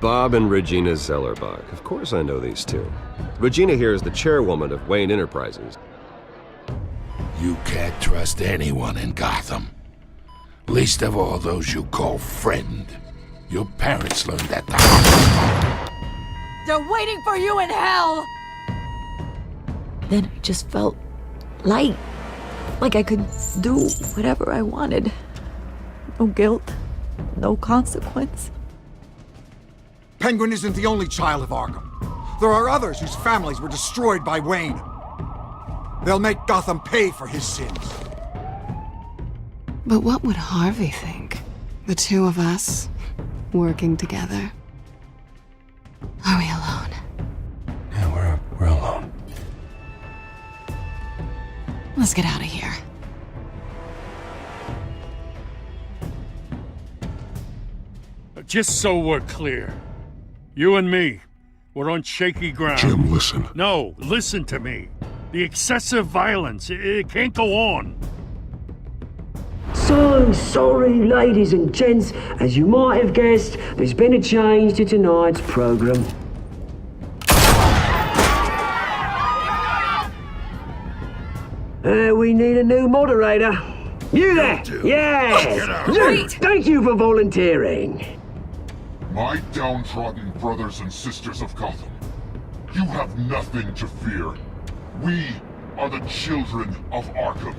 Bob and Regina Zellerbach. Of course I know these two. Regina here is the chairwoman of Wayne Enterprises. You can't trust anyone in Gotham. Least of all those you call friend. Your parents learned that the hard way. They're waiting for you in hell! Then I just felt light. Like I could do whatever I wanted. No guilt, no consequence. Penguin isn't the only child of Arkham. There are others whose families were destroyed by Wayne. They'll make Gotham pay for his sins. But what would Harvey think? The two of us, working together. Are we alone? Yeah, we're alone. Let's get out of here. Just so we're clear, you and me, we're on shaky ground. Jim, listen. No, listen to me. The excessive violence, it can't go on. So sorry, ladies and gents. As you might have guessed, there's been a change to tonight's program. We need a new moderator. You there? Yes! Wait! Thank you for volunteering. My downtrodden brothers and sisters of Gotham, you have nothing to fear. We are the children of Arkham.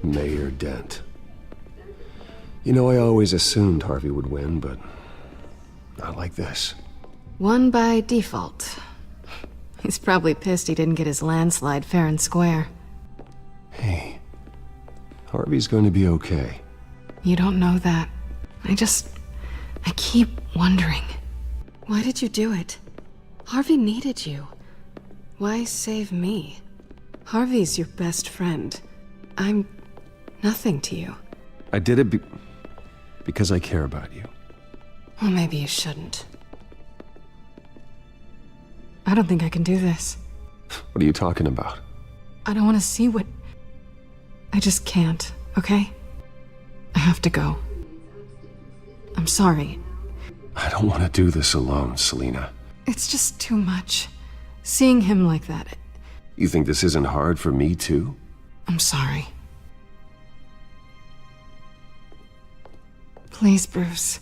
Mayor Dent. You know, I always assumed Harvey would win, but not like this. Won by default. He's probably pissed he didn't get his landslide fair and square. Hey, Harvey's going to be okay. You don't know that. I keep wondering. Why did you do it? Harvey needed you. Why save me? Harvey's your best friend. I'm nothing to you. I did it because I care about you. Well, maybe you shouldn't. I don't think I can do this. What are you talking about? I don't want to see what... I just can't, okay? I have to go. I'm sorry. I don't want to do this alone, Selina. It's just too much. Seeing him like that... You think this isn't hard for me, too? I'm sorry. Please, Bruce.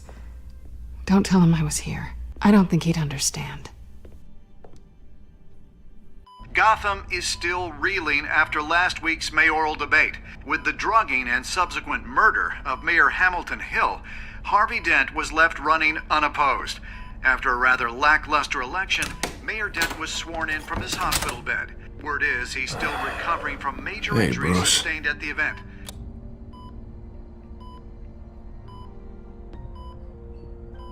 Don't tell him I was here. I don't think he'd understand. Gotham is still reeling after last week's mayoral debate. With the drugging and subsequent murder of Mayor Hamilton Hill, Harvey Dent was left running unopposed. After a rather lackluster election, Mayor Dent was sworn in from his hospital bed. Word is he's still recovering from major injuries sustained at the event.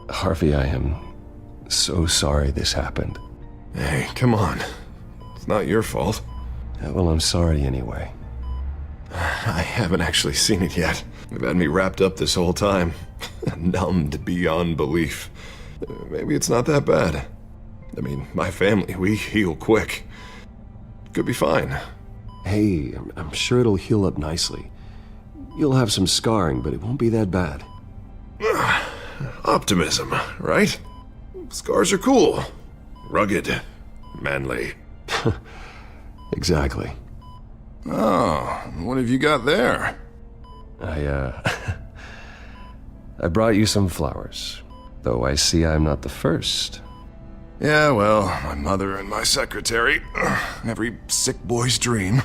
Harvey, I am so sorry this happened. Hey, come on. It's not your fault. Yeah, well, I'm sorry anyway. I haven't actually seen it yet. They've had me wrapped up this whole time. Numbed beyond belief. Maybe it's not that bad. I mean, my family, we heal quick. Could be fine. Hey, I'm sure it'll heal up nicely. You'll have some scarring, but it won't be that bad. Optimism, right? Scars are cool. Rugged. Manly. Exactly. Oh, what have you got there? I brought you some flowers. Though I see I'm not the first. Yeah, well, my mother and my secretary. Every sick boy's dream.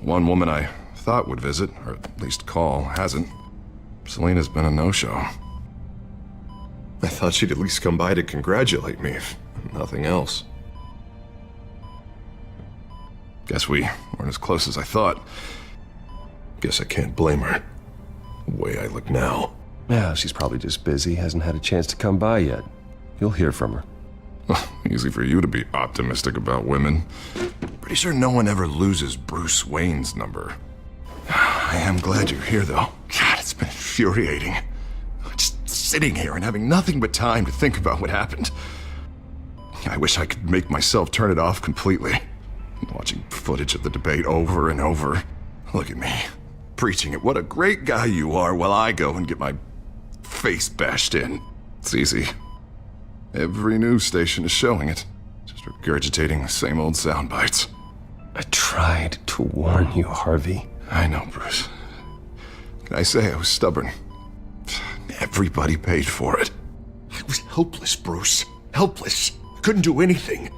One woman I thought would visit, or at least call, hasn't. Selina's been a no-show. I thought she'd at least come by to congratulate me, if nothing else. Guess we weren't as close as I thought. Guess I can't blame her. The way I look now. Yeah, she's probably just busy, hasn't had a chance to come by yet. You'll hear from her. Easy for you to be optimistic about women. Pretty sure no one ever loses Bruce Wayne's number. I am glad you're here, though. God, it's been infuriating. Just sitting here and having nothing but time to think about what happened. I wish I could make myself turn it off completely. Watching footage of the debate over and over. Look at me, preaching at what a great guy you are while I go and get my face bashed in. It's easy. Every news station is showing it. Just regurgitating the same old sound bites. I tried to warn you, Harvey. I know, Bruce. Can I say I was stubborn? Everybody paid for it. I was helpless, Bruce. Helpless. Couldn't do anything.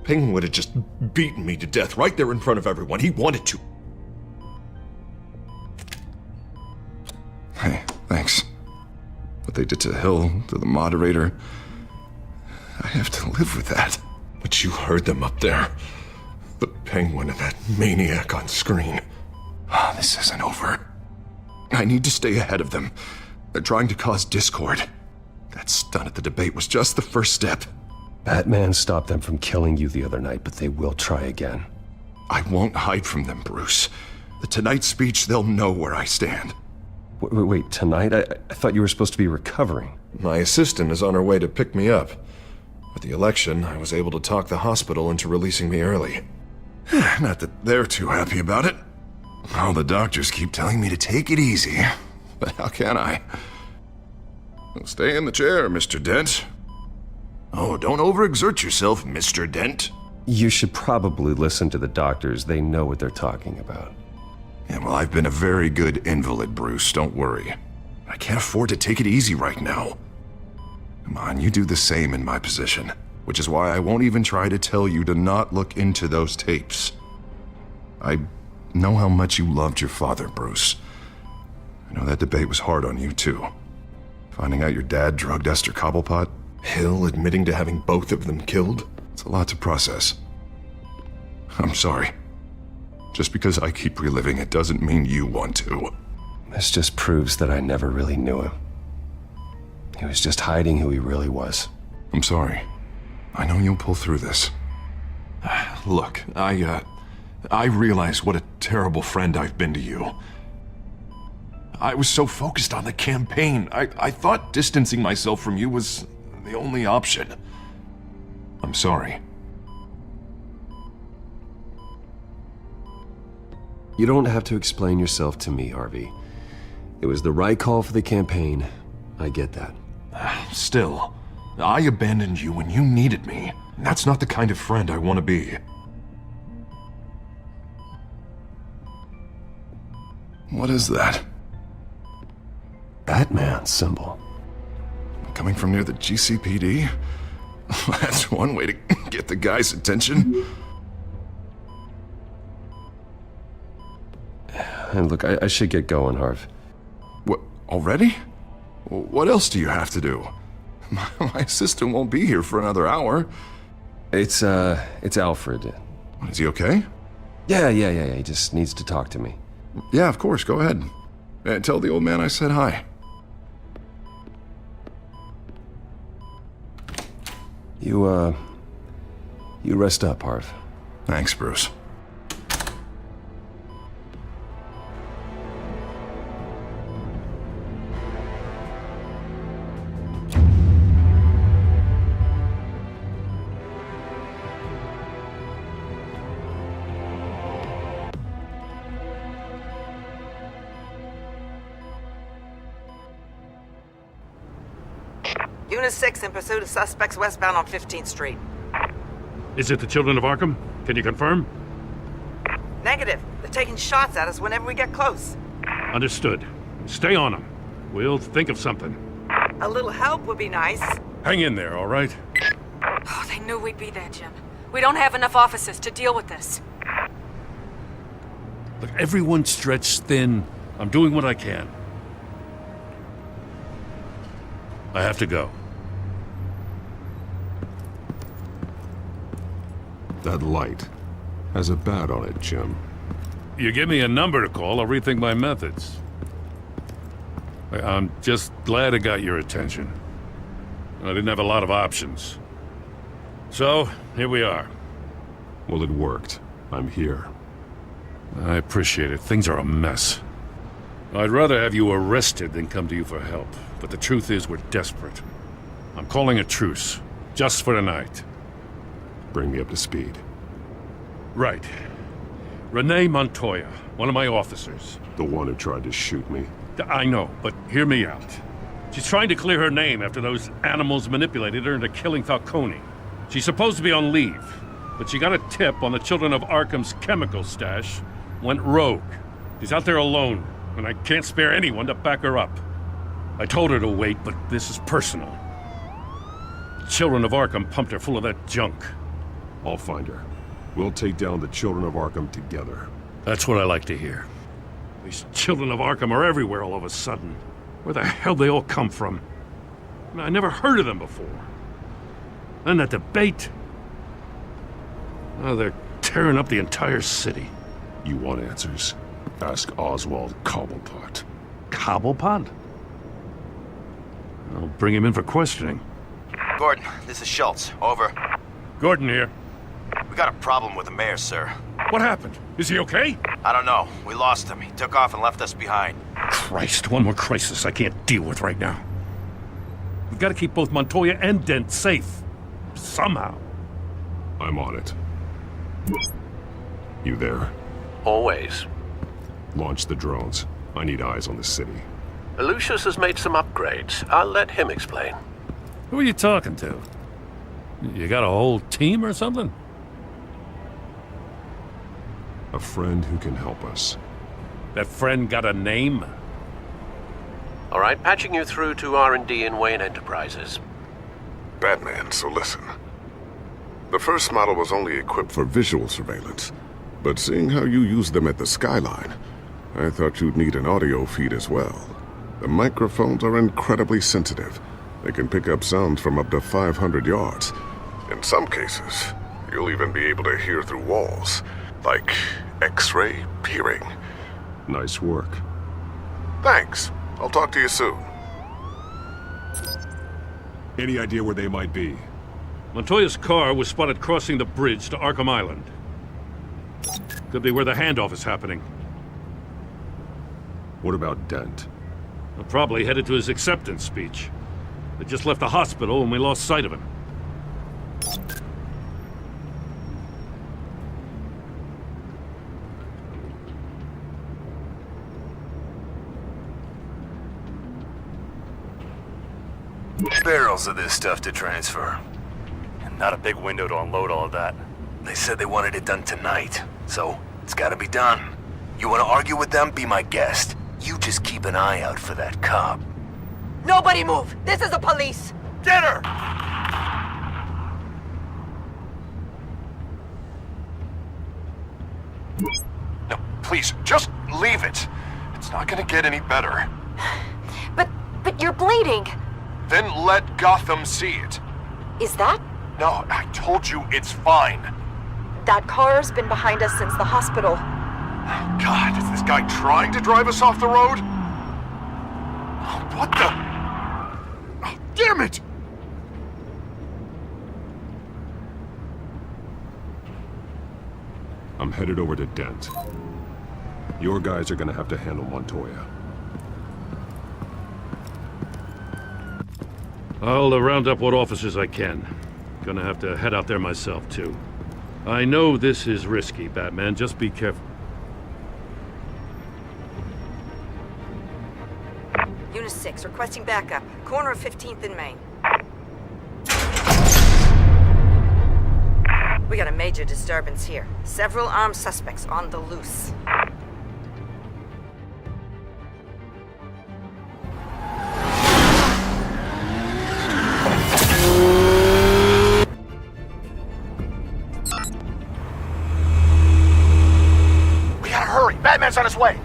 Penguin would have just beaten me to death right there in front of everyone. He wanted to. Hey, thanks. What they did to Hill, to the moderator, I have to live with that. But you heard them up there. The Penguin and that maniac on screen. This isn't over. I need to stay ahead of them. They're trying to cause discord. That stunt at the debate was just the first step. Batman stopped them from killing you the other night, but they will try again. I won't hide from them, Bruce. The Tonight speech, they'll know where I stand. Wait, tonight? I thought you were supposed to be recovering. My assistant is on her way to pick me up. With the election, I was able to talk the hospital into releasing me early. Not that they're too happy about it. All the doctors keep telling me to take it easy. But how can I? Well, stay in the chair, Mr. Dent. Oh, don't overexert yourself, Mr. Dent. You should probably listen to the doctors. They know what they're talking about. Yeah, well, I've been a very good invalid, Bruce. Don't worry. I can't afford to take it easy right now. Come on, you do the same in my position. Which is why I won't even try to tell you to not look into those tapes. I know how much you loved your father, Bruce. I know that debate was hard on you, too. Finding out your dad drugged Esther Cobblepot, Hill admitting to having both of them killed. It's a lot to process. I'm sorry. Just because I keep reliving it doesn't mean you want to. This just proves that I never really knew him. He was just hiding who he really was. I'm sorry. I know you'll pull through this. Look, I realize what a terrible friend I've been to you. I was so focused on the campaign. I thought distancing myself from you was the only option. I'm sorry. You don't have to explain yourself to me, Harvey. It was the right call for the campaign. I get that. Still, I abandoned you when you needed me. That's not the kind of friend I want to be. What is that? Batman symbol. Coming from near the GCPD? That's one way to get the guy's attention. And look, I should get going, Harv. What, already? What else do you have to do? My assistant won't be here for another hour. It's Alfred. Is he okay? Yeah, he just needs to talk to me. Yeah, of course, go ahead. Tell the old man I said hi. You rest up, Harv. Thanks, Bruce. Unit 6 in pursuit of suspects westbound on 15th Street. Is it the children of Arkham? Can you confirm? Negative. They're taking shots at us whenever we get close. Understood. Stay on them. We'll think of something. A little help would be nice. Hang in there, all right? Oh, they knew we'd be there, Jim. We don't have enough officers to deal with this. Look, everyone's stretched thin. I'm doing what I can. I have to go. That light. Has a bat on it, Jim. You give me a number to call, I'll rethink my methods. I'm just glad I got your attention. I didn't have a lot of options. So, here we are. Well, it worked. I'm here. I appreciate it. Things are a mess. I'd rather have you arrested than come to you for help. But the truth is, we're desperate. I'm calling a truce. Just for tonight. Bring me up to speed. Right. Renee Montoya, one of my officers. The one who tried to shoot me. I know, but hear me out. She's trying to clear her name after those animals manipulated her into killing Falcone. She's supposed to be on leave, but she got a tip on the Children of Arkham's chemical stash, went rogue. She's out there alone, and I can't spare anyone to back her up. I told her to wait, but this is personal. The Children of Arkham pumped her full of that junk. I'll find her. We'll take down the Children of Arkham together. That's what I like to hear. These Children of Arkham are everywhere all of a sudden. Where the hell they all come from? I never heard of them before. Then that debate. Oh, they're tearing up the entire city. You want answers? Ask Oswald Cobblepot. Cobblepot? I'll bring him in for questioning. Gordon, this is Schultz. Over. Gordon here. We got a problem with the mayor, sir. What happened? Is he okay? I don't know. We lost him. He took off and left us behind. Christ, one more crisis I can't deal with right now. We've got to keep both Montoya and Dent safe. Somehow. I'm on it. You there? Always. Launch the drones. I need eyes on the city. Lucius has made some upgrades. I'll let him explain. Who are you talking to? You got a whole team or something? A friend who can help us. That friend got a name? All right, patching you through to R&D in Wayne Enterprises. Batman, so listen. The first model was only equipped for visual surveillance, but seeing how you use them at the Skyline, I thought you'd need an audio feed as well. The microphones are incredibly sensitive. They can pick up sounds from up to 500 yards. In some cases, you'll even be able to hear through walls, like X-ray peering. Nice work. Thanks. I'll talk to you soon. Any idea where they might be? Montoya's car was spotted crossing the bridge to Arkham Island. Could be where the handoff is happening. What about Dent? Well, probably headed to his acceptance speech. They just left the hospital and we lost sight of him. Barrels of this stuff to transfer. And not a big window to unload all of that. They said they wanted it done tonight, so it's gotta be done. You wanna argue with them? Be my guest. You just keep an eye out for that cop. Nobody move! This is the police! Get her! No, please, just leave it. It's not gonna get any better. But you're bleeding! Then let Gotham see it. Is that? No, I told you it's fine. That car's been behind us since the hospital. God, is this guy trying to drive us off the road? What the? Oh, damn it! I'm headed over to Dent. Your guys are gonna have to handle Montoya. I'll round up what officers I can. Gonna have to head out there myself, too. I know this is risky, Batman. Just be careful. Unit 6, requesting backup. Corner of 15th and Main. We got a major disturbance here. Several armed suspects on the loose. We gotta hurry. Batman's on his way.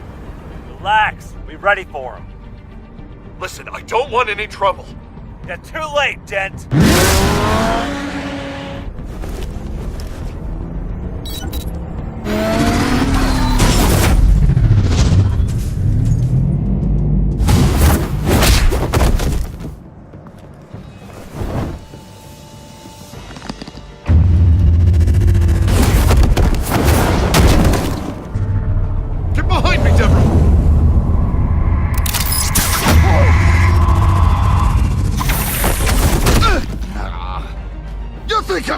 Relax. We're ready for him. Listen, I don't want any trouble. You're too late, Dent.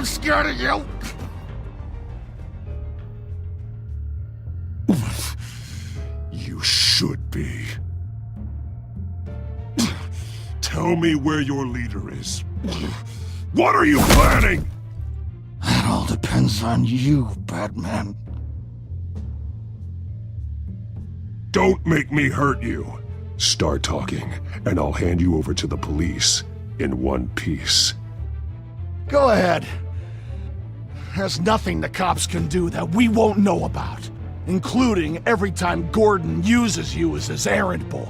I'm scared of you! You should be. Tell me where your leader is. What are you planning? That all depends on you, Batman. Don't make me hurt you. Start talking, and I'll hand you over to the police in one piece. Go ahead. There's nothing the cops can do that we won't know about, including every time Gordon uses you as his errand boy.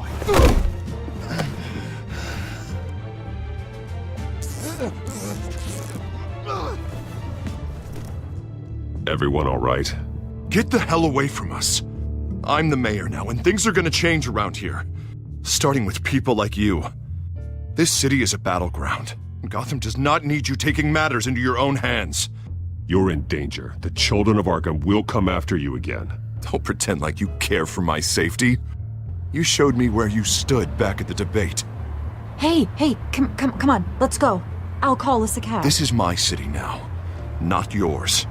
Everyone all right? Get the hell away from us. I'm the mayor now, and things are gonna change around here. Starting with people like you. This city is a battleground. Gotham does not need you taking matters into your own hands. You're in danger. The children of Arkham will come after you again. Don't pretend like you care for my safety. You showed me where you stood back at the debate. Hey, come on, let's go. I'll call us a cab. This is my city now, not yours.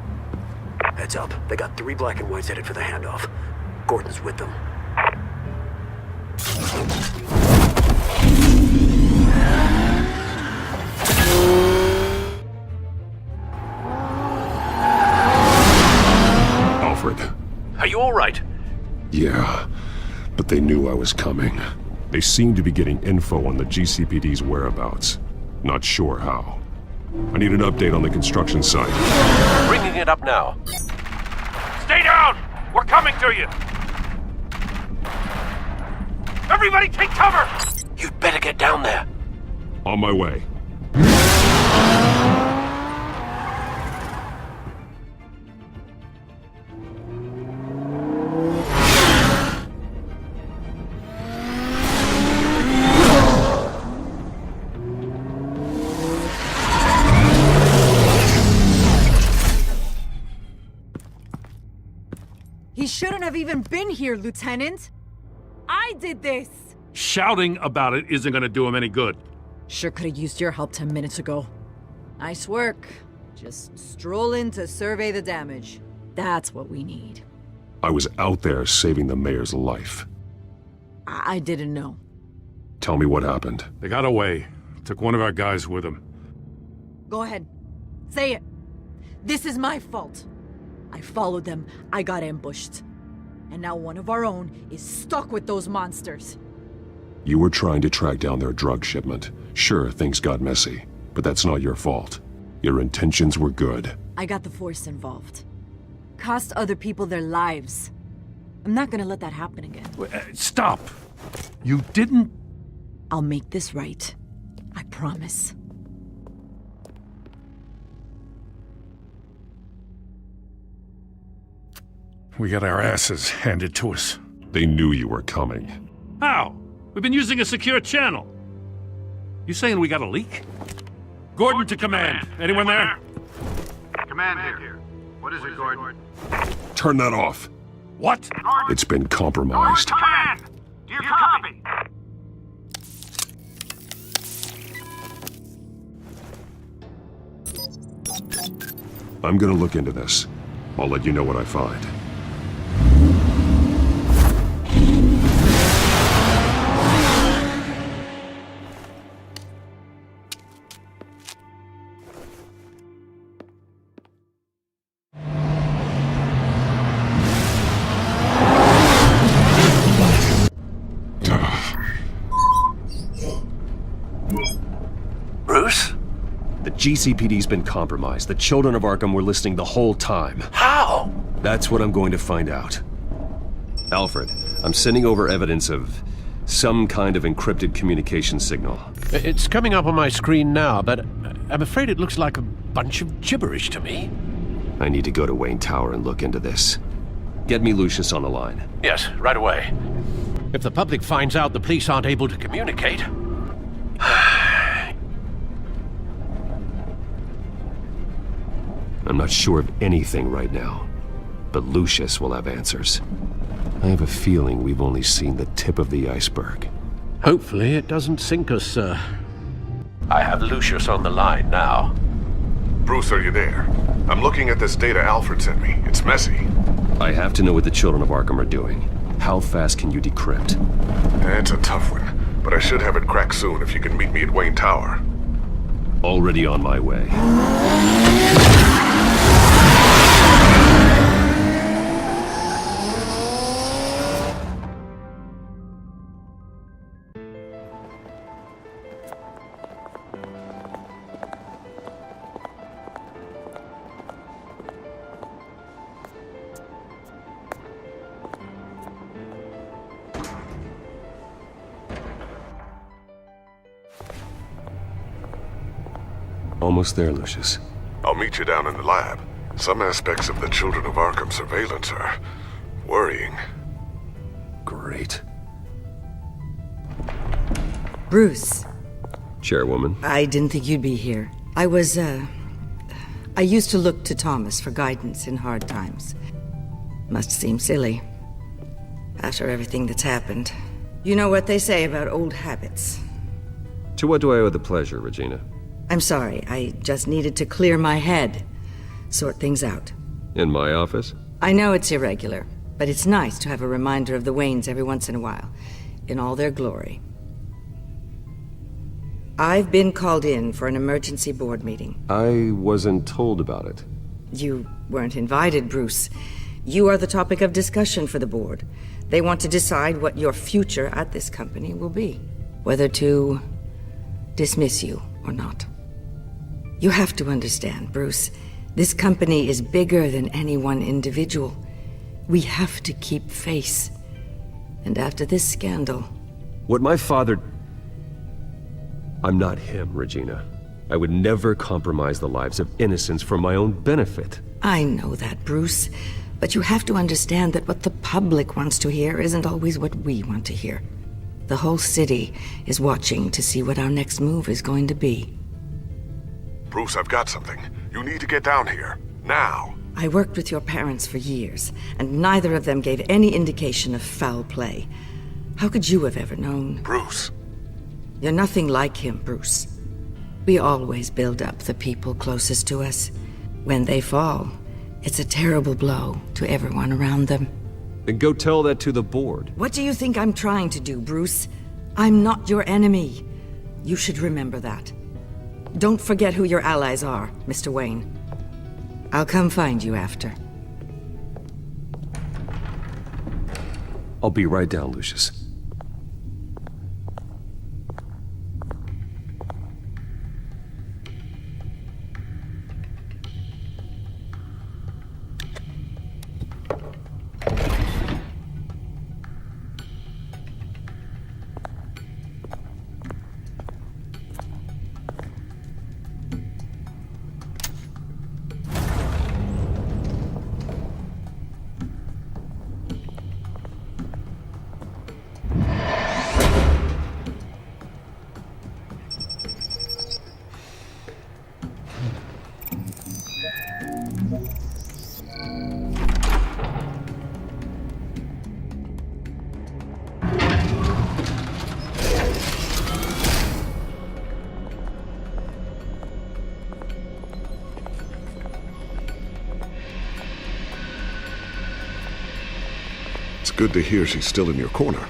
Heads up. They got 3 black and whites headed for the handoff. Gordon's with them. Alfred. Are you all right? Yeah, but they knew I was coming. They seem to be getting info on the GCPD's whereabouts. Not sure how. I need an update on the construction site. Bringing it up now. Stay down! We're coming to you! Everybody take cover! You'd better get down there. On my way. He shouldn't have even been here, Lieutenant. I did this. Shouting about it isn't gonna do him any good. Sure could have used your help 10 minutes ago. Nice work. Just stroll in to survey the damage. That's what we need. I was out there saving the mayor's life. I didn't know. Tell me what happened. They got away. Took one of our guys with them. Go ahead. Say it. This is my fault. I followed them, I got ambushed. And now one of our own is stuck with those monsters. You were trying to track down their drug shipment. Sure, things got messy, but that's not your fault. Your intentions were good. I got the Force involved. Cost other people their lives. I'm not gonna let that happen again. Stop! You didn't... I'll make this right. I promise. We got our asses handed to us. They knew you were coming. How? We've been using a secure channel. You saying we got a leak? Gordon to command. Anyone there? Command here. What is it, Gordon? Turn that off. What? It's been compromised. Command! Do you copy? I'm gonna look into this. I'll let you know what I find. Bruce? The GCPD's been compromised. The children of Arkham were listening the whole time. How? That's what I'm going to find out. Alfred, I'm sending over evidence of some kind of encrypted communication signal. It's coming up on my screen now, but I'm afraid it looks like a bunch of gibberish to me. I need to go to Wayne Tower and look into this. Get me Lucius on the line. Yes, right away. If the public finds out the police aren't able to communicate... I'm not sure of anything right now, but Lucius will have answers. I have a feeling we've only seen the tip of the iceberg. Hopefully it doesn't sink us, sir. I have Lucius on the line now. Bruce, are you there? I'm looking at this data Alfred sent me. It's messy. I have to know what the children of Arkham are doing. How fast can you decrypt? That's a tough one, but I should have it cracked soon if you can meet me at Wayne Tower. Already on my way. Almost there, Lucius. I'll meet you down in the lab. Some aspects of the Children of Arkham surveillance are worrying. Great. Bruce. Chairwoman. I didn't think you'd be here. I used to look to Thomas for guidance in hard times. Must seem silly. After everything that's happened. You know what they say about old habits. To what do I owe the pleasure, Regina? I'm sorry, I just needed to clear my head. Sort things out. In my office? I know it's irregular, but it's nice to have a reminder of the Waynes every once in a while, in all their glory. I've been called in for an emergency board meeting. I wasn't told about it. You weren't invited, Bruce. You are the topic of discussion for the board. They want to decide what your future at this company will be. Whether to dismiss you or not. You have to understand, Bruce. This company is bigger than any one individual. We have to keep face. And after this scandal... What my father... I'm not him, Regina. I would never compromise the lives of innocents for my own benefit. I know that, Bruce. But you have to understand that what the public wants to hear isn't always what we want to hear. The whole city is watching to see what our next move is going to be. Bruce, I've got something. You need to get down here. Now. I worked with your parents for years, and neither of them gave any indication of foul play. How could you have ever known? Bruce. You're nothing like him, Bruce. We always build up the people closest to us. When they fall, it's a terrible blow to everyone around them. Then go tell that to the board. What do you think I'm trying to do, Bruce? I'm not your enemy. You should remember that. Don't forget who your allies are, Mr. Wayne. I'll come find you after. I'll be right down, Lucius. It's good to hear she's still in your corner.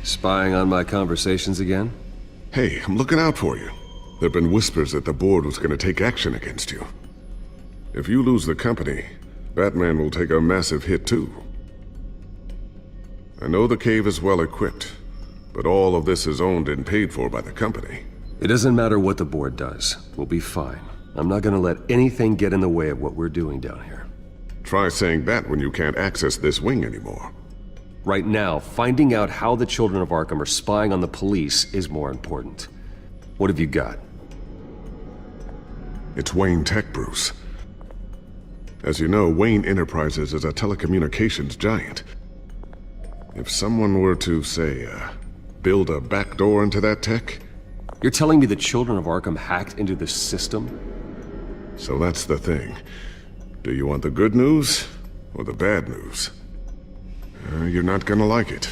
Spying on my conversations again? Hey, I'm looking out for you. There've been whispers that the board was going to take action against you. If you lose the company, Batman will take a massive hit too. I know the cave is well equipped, but all of this is owned and paid for by the company. It doesn't matter what the board does. We'll be fine. I'm not gonna let anything get in the way of what we're doing down here. Try saying that when you can't access this wing anymore. Right now, finding out how the Children of Arkham are spying on the police is more important. What have you got? It's Wayne Tech, Bruce. As you know, Wayne Enterprises is a telecommunications giant. If someone were to, say, build a backdoor into that tech... You're telling me the Children of Arkham hacked into the system? So that's the thing. Do you want the good news or the bad news? You're not gonna like it.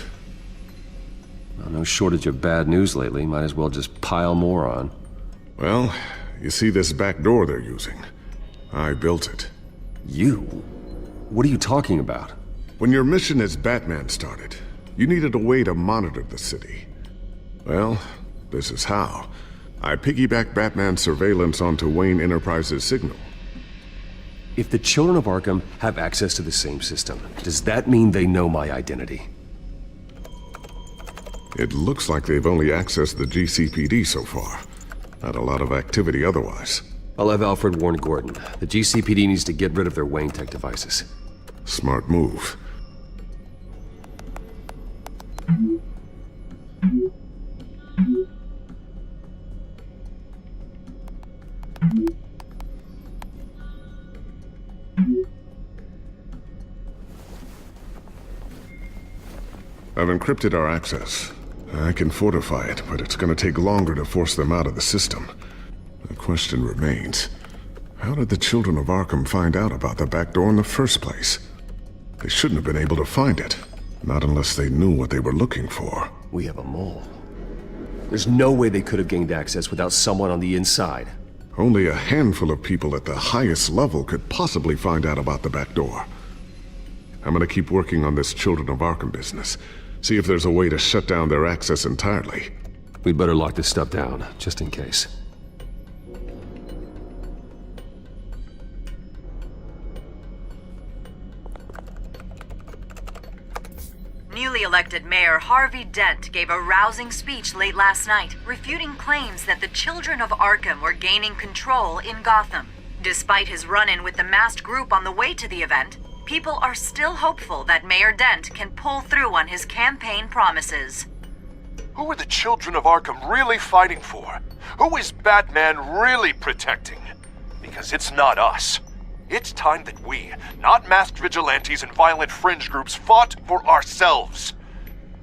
Well, no shortage of bad news lately. Might as well just pile more on. Well, You see this back door they're using? I built it. You? What are you talking about? When your mission as Batman started, you needed a way to monitor the city. Well, this is how. I piggybacked Batman's surveillance onto Wayne Enterprises' signal. If the children of Arkham have access to the same system, does that mean they know my identity? It looks like they've only accessed the GCPD so far. Not a lot of activity otherwise. I'll have Alfred warn Gordon. The GCPD needs to get rid of their Wayne Tech devices. Smart move. I've encrypted our access. I can fortify it, but it's gonna take longer to force them out of the system. The question remains, how did the children of Arkham find out about the back door in the first place? They shouldn't have been able to find it. Not unless they knew what they were looking for. We have a mole. There's no way they could have gained access without someone on the inside. Only a handful of people at the highest level could possibly find out about the back door. I'm gonna keep working on this Children of Arkham business. See if there's a way to shut down their access entirely. We'd better lock this stuff down, just in case. Newly elected Mayor Harvey Dent gave a rousing speech late last night, refuting claims that the children of Arkham were gaining control in Gotham. Despite his run-in with the masked group on the way to the event, people are still hopeful that Mayor Dent can pull through on his campaign promises. Who are the children of Arkham really fighting for? Who is Batman really protecting? Because it's not us. It's time that we, not masked vigilantes and violent fringe groups, fought for ourselves.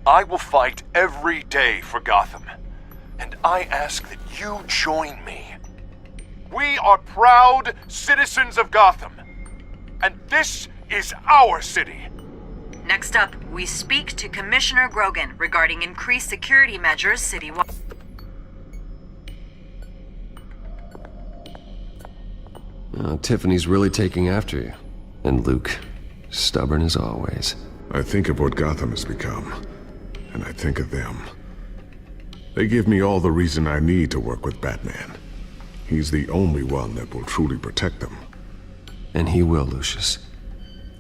I will fight every day for Gotham. And I ask that you join me. We are proud citizens of Gotham. And this is our city. Next up, we speak to Commissioner Grogan regarding increased security measures citywide. Tiffany's really taking after you. And Luke, stubborn as always. I think of what Gotham has become, and I think of them. They give me all the reason I need to work with Batman. He's the only one that will truly protect them. And he will, Lucius.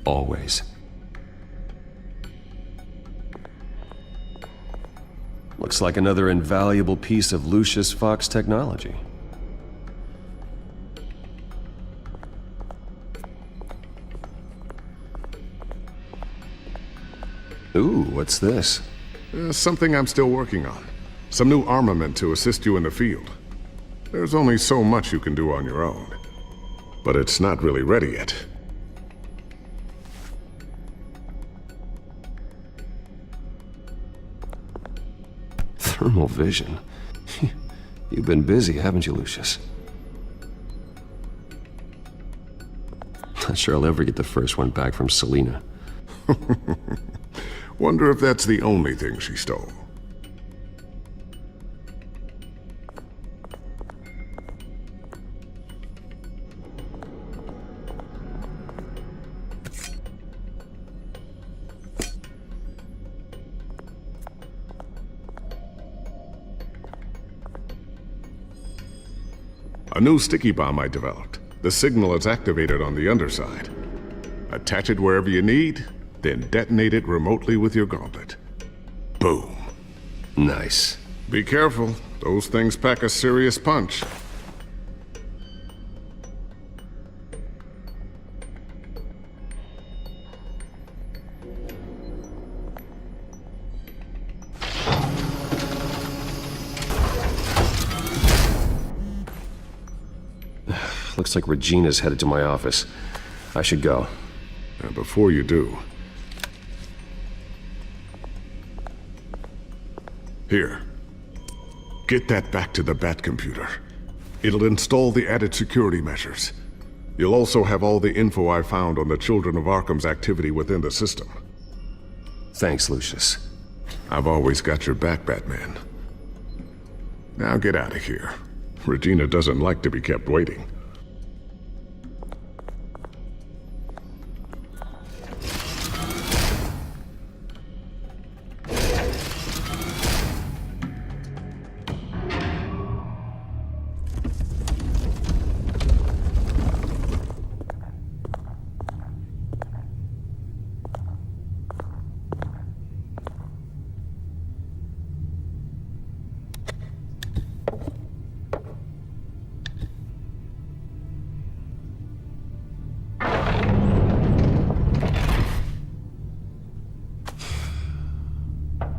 Always. Looks like another invaluable piece of Lucius Fox technology. Ooh, what's this? Something I'm still working on. Some new armament to assist you in the field. There's only so much you can do on your own. But it's not really ready yet. Thermal vision. You've been busy, haven't you, Lucius? Not sure I'll ever get the first one back from Selina. Wonder if that's the only thing she stole. A new sticky bomb I developed. The signal is activated on the underside. Attach it wherever you need, then detonate it remotely with your gauntlet. Boom. Nice. Be careful. Those things pack a serious punch. Looks like Regina's headed to my office. I should go. And before you do... Here. Get that back to the Bat computer. It'll install the added security measures. You'll also have all the info I found on the Children of Arkham's activity within the system. Thanks, Lucius. I've always got your back, Batman. Now get out of here. Regina doesn't like to be kept waiting.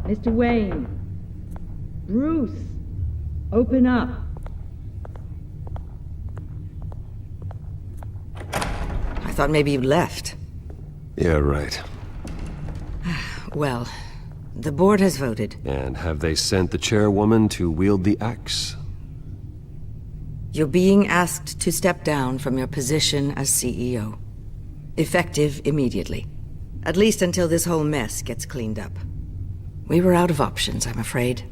Mr. Wayne. Bruce. Open up. I thought maybe you'd left. Yeah, right. Well, the board has voted. And have they sent the chairwoman to wield the axe? You're being asked to step down from your position as CEO. Effective immediately. At least until this whole mess gets cleaned up. We were out of options, I'm afraid.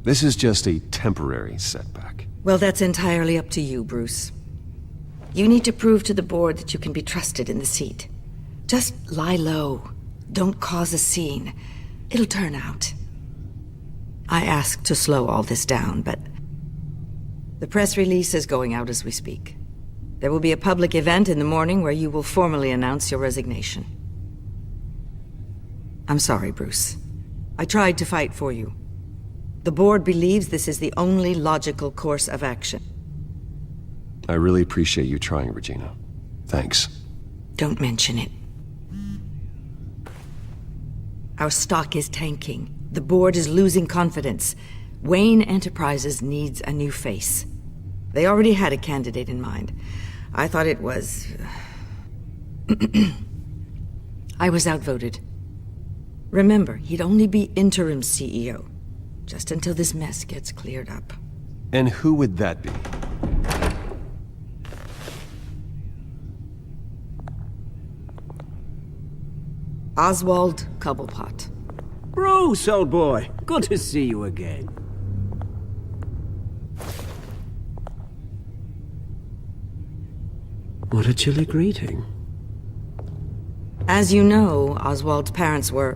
This is just a temporary setback. Well, that's entirely up to you, Bruce. You need to prove to the board that you can be trusted in the seat. Just lie low. Don't cause a scene. It'll turn out. I asked to slow all this down, but the press release is going out as we speak. There will be a public event in the morning where you will formally announce your resignation. I'm sorry, Bruce. I tried to fight for you. The board believes this is the only logical course of action. I really appreciate you trying, Regina. Thanks. Don't mention it. Our stock is tanking. The board is losing confidence. Wayne Enterprises needs a new face. They already had a candidate in mind. I thought it was... I was outvoted. Remember, he'd only be interim CEO, just until this mess gets cleared up. And who would that be? Oswald Cobblepot. Bruce, old boy. Good to see you again. What a chilly greeting. As you know, Oswald's parents were,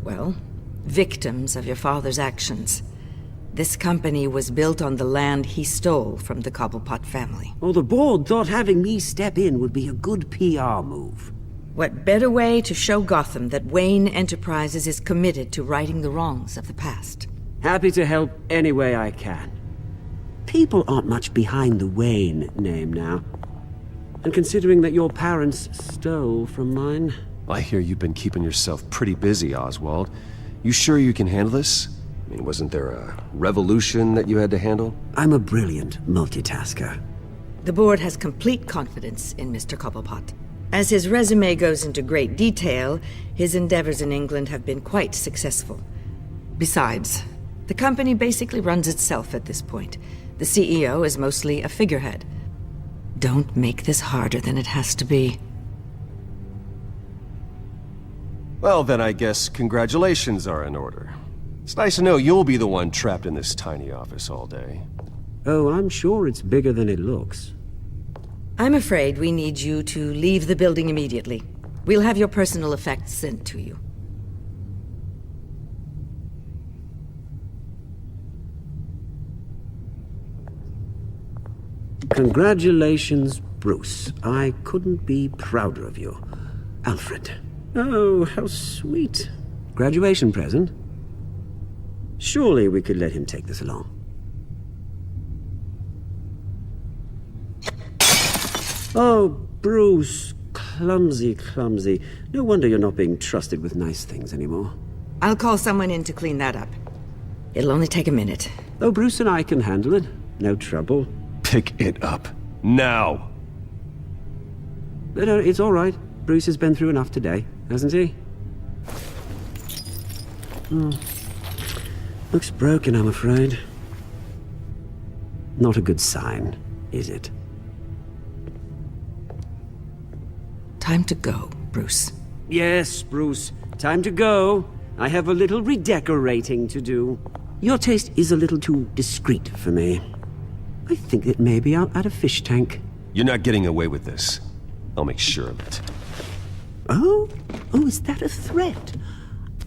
well, victims of your father's actions. This company was built on the land he stole from the Cobblepot family. Well, the board thought having me step in would be a good PR move. What better way to show Gotham that Wayne Enterprises is committed to righting the wrongs of the past? Happy to help any way I can. People aren't much behind the Wayne name now. And considering that your parents stole from mine... I hear you've been keeping yourself pretty busy, Oswald. You sure you can handle this? I mean, wasn't there a revolution that you had to handle? I'm a brilliant multitasker. The board has complete confidence in Mr. Cobblepot. As his resume goes into great detail, his endeavors in England have been quite successful. Besides, the company basically runs itself at this point. The CEO is mostly a figurehead. Don't make this harder than it has to be. Well, then I guess congratulations are in order. It's nice to know you'll be the one trapped in this tiny office all day. Oh, I'm sure it's bigger than it looks. I'm afraid we need you to leave the building immediately. We'll have your personal effects sent to you. Congratulations, Bruce. I couldn't be prouder of you. Alfred. Oh, how sweet. Graduation present? Surely we could let him take this along. Oh, Bruce. Clumsy, clumsy. No wonder you're not being trusted with nice things anymore. I'll call someone in to clean that up. It'll only take a minute. Oh, Bruce and I can handle it. No trouble. Pick it up. Now! No, it's all right. Bruce has been through enough today, hasn't he? Looks broken, I'm afraid. Not a good sign, is it? Time to go, Bruce. Yes, Bruce. Time to go. I have a little redecorating to do. Your taste is a little too discreet for me. I think that maybe I'll add a fish tank. You're not getting away with this. I'll make sure of it. Oh? Oh, is that a threat?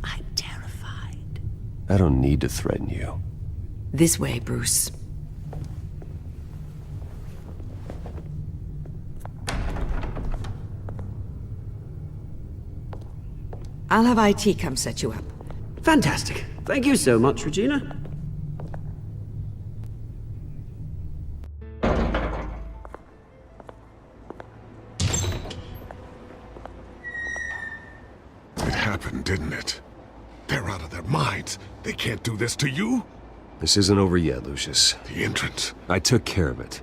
I'm terrified. I don't need to threaten you. This way, Bruce. I'll have IT come set you up. Fantastic. Thank you so much, Regina. It happened, didn't it? They're out of their minds. They can't do this to you? This isn't over yet, Lucius. The entrance. I took care of it.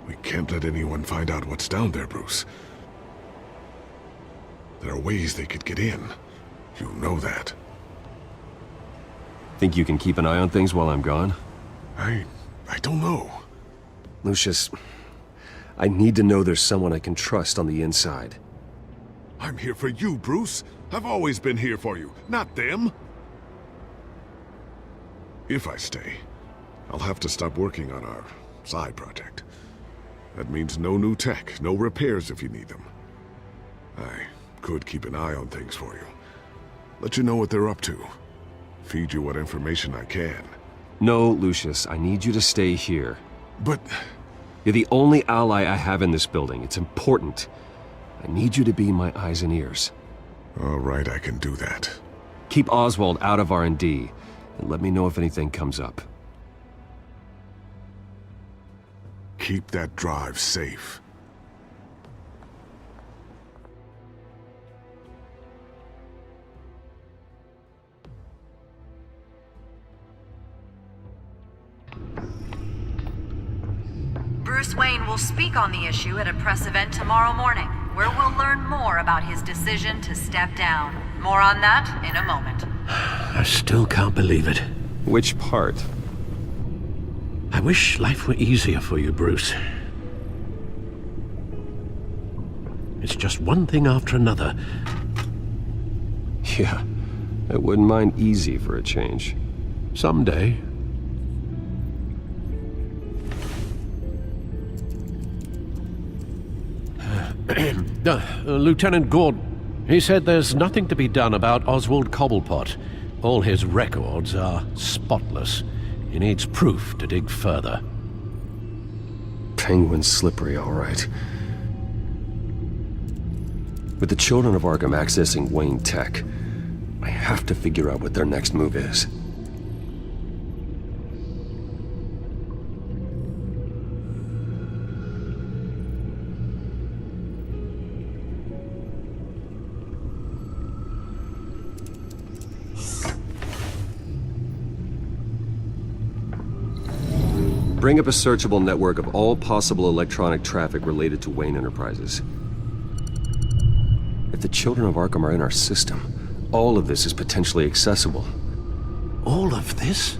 We can't let anyone find out what's down there, Bruce. There are ways they could get in. You know that. Think you can keep an eye on things while I'm gone? I don't know. Lucius, I need to know there's someone I can trust on the inside. I'm here for you, Bruce. I've always been here for you, not them. If I stay, I'll have to stop working on our side project. That means no new tech, no repairs if you need them. I could keep an eye on things for you. Let you know what they're up to. Feed you what information I can. No, Lucius, I need you to stay here. But... You're the only ally I have in this building. It's important. I need you to be my eyes and ears. All right, I can do that. Keep Oswald out of R&D, and let me know if anything comes up. Keep that drive safe. Bruce Wayne will speak on the issue at a press event tomorrow morning, where we'll learn more about his decision to step down. More on that in a moment. I still can't believe it. Which part? I wish life were easier for you, Bruce. It's just one thing after another. Yeah, I wouldn't mind easy for a change. Someday. Lieutenant Gordon, he said there's nothing to be done about Oswald Cobblepot. All his records are spotless. He needs proof to dig further. Penguin's slippery, all right. With the children of Arkham accessing Wayne Tech, I have to figure out what their next move is. Bring up a searchable network of all possible electronic traffic related to Wayne Enterprises. If the children of Arkham are in our system, all of this is potentially accessible. All of this?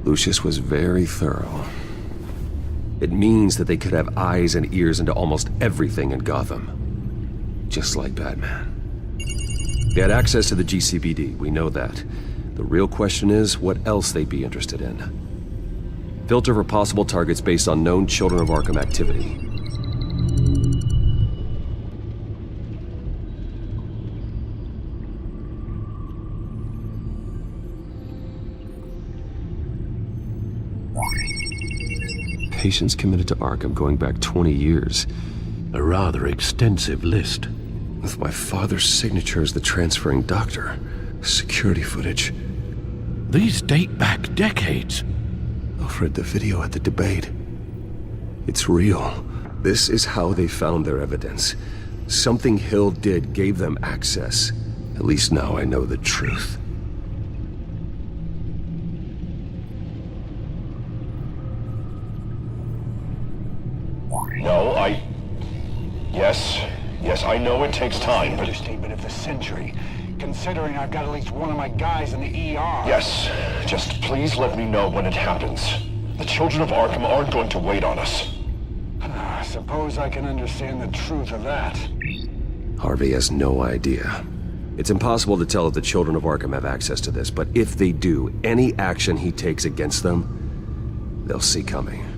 Lucius was very thorough. It means that they could have eyes and ears into almost everything in Gotham. Just like Batman. They had access to the GCPD, we know that. The real question is what else they'd be interested in. Filter for possible targets based on known Children of Arkham activity. Patients committed to Arkham going back 20 years. A rather extensive list. With my father's signature as the transferring doctor. Security footage. These date back decades. Alfred, the video at the debate. It's real. This is how they found their evidence. Something Hill did gave them access. At least now I know the truth. No, Yes, I know it takes time, but... Understatement of the century, considering I've got at least one of my guys in the ER. Yes, just please let me know when it happens. The children of Arkham aren't going to wait on us. I suppose I can understand the truth of that. Harvey has no idea. It's impossible to tell if the children of Arkham have access to this, but if they do, any action he takes against them, they'll see coming.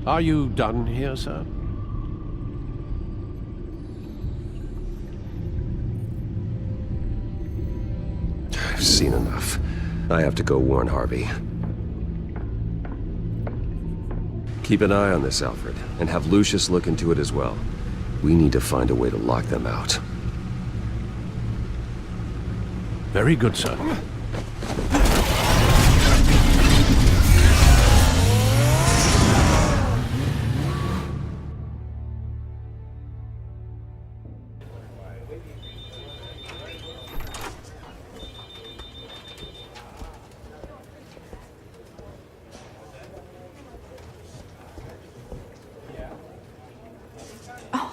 Are you done here, sir? I've seen enough. I have to go warn Harvey. Keep an eye on this, Alfred, and have Lucius look into it as well. We need to find a way to lock them out. Very good, sir.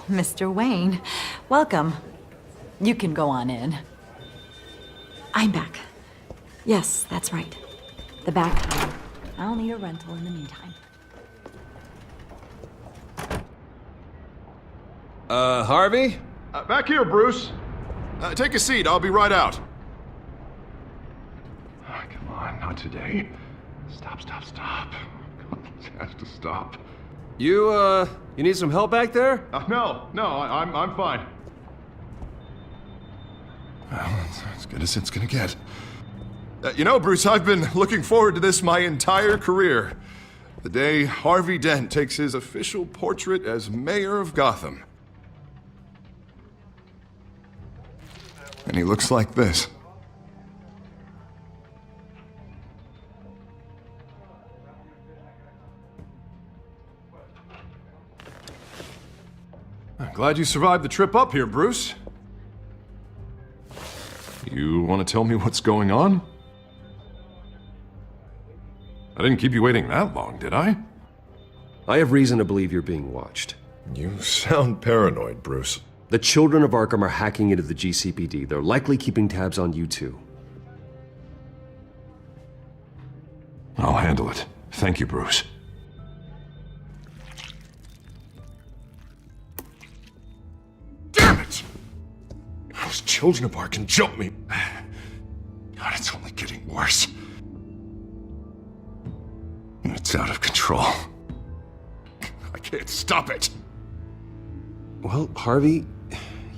Mr. Wayne, welcome. You can go on in. I'm back. Yes, that's right. The back home. I'll need a rental in the meantime. Harvey? Back here, Bruce. Take a seat, I'll be right out. Oh, come on, not today. Stop. This has to stop. You need some help back there? No, I'm fine. Well, it's as good as it's gonna get. You know, Bruce, I've been looking forward to this my entire career. The day Harvey Dent takes his official portrait as mayor of Gotham. And he looks like this. I'm glad you survived the trip up here, Bruce. You want to tell me what's going on? I didn't keep you waiting that long, did I? I have reason to believe you're being watched. You sound paranoid, Bruce. The children of Arkham are hacking into the GCPD. They're likely keeping tabs on you too. I'll handle it. Thank you, Bruce. Damn it! Those children of Arkham jumped me. God, it's only getting worse. It's out of control. I can't stop it. Well, Harvey,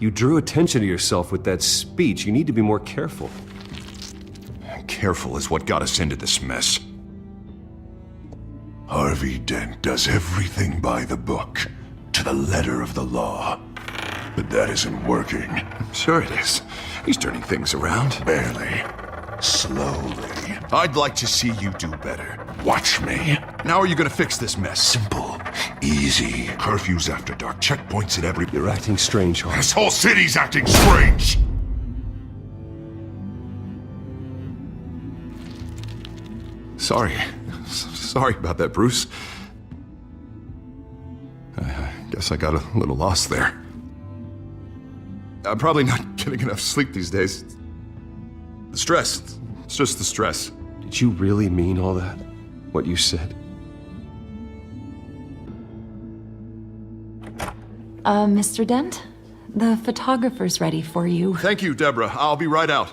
you drew attention to yourself with that speech. You need to be more careful. Careful is what got us into this mess. Harvey Dent does everything by the book, to the letter of the law. But that isn't working. Sure it is. He's turning things around. Barely. Slowly. I'd like to see you do better. Watch me. How are you gonna fix this mess? Simple. Easy. Curfews after dark. Checkpoints at every... You're acting strange, Harvey. This whole city's acting strange! Sorry about that, Bruce. I guess I got a little lost there. I'm probably not getting enough sleep these days. The stress. It's just the stress. Did you really mean all that? What you said? Mr. Dent? The photographer's ready for you. Thank you, Deborah. I'll be right out.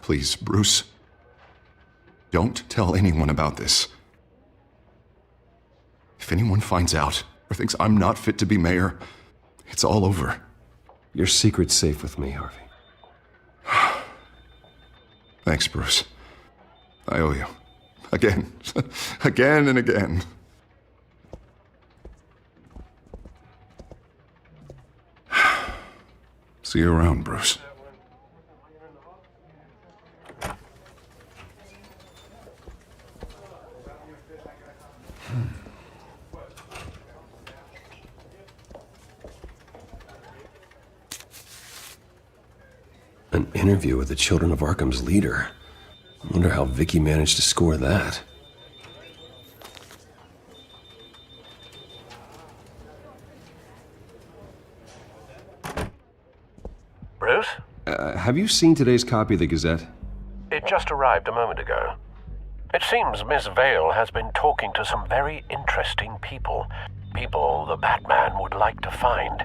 Please, Bruce. Don't tell anyone about this. If anyone finds out or thinks I'm not fit to be mayor, it's all over. Your secret's safe with me, Harvey. Thanks, Bruce. I owe you. Again. Again and again. See you around, Bruce. An interview with the Children of Arkham's leader. I wonder how Vicky managed to score that. Bruce? Have you seen today's copy of the Gazette? It just arrived a moment ago. It seems Miss Vale has been talking to some very interesting people. People the Batman would like to find.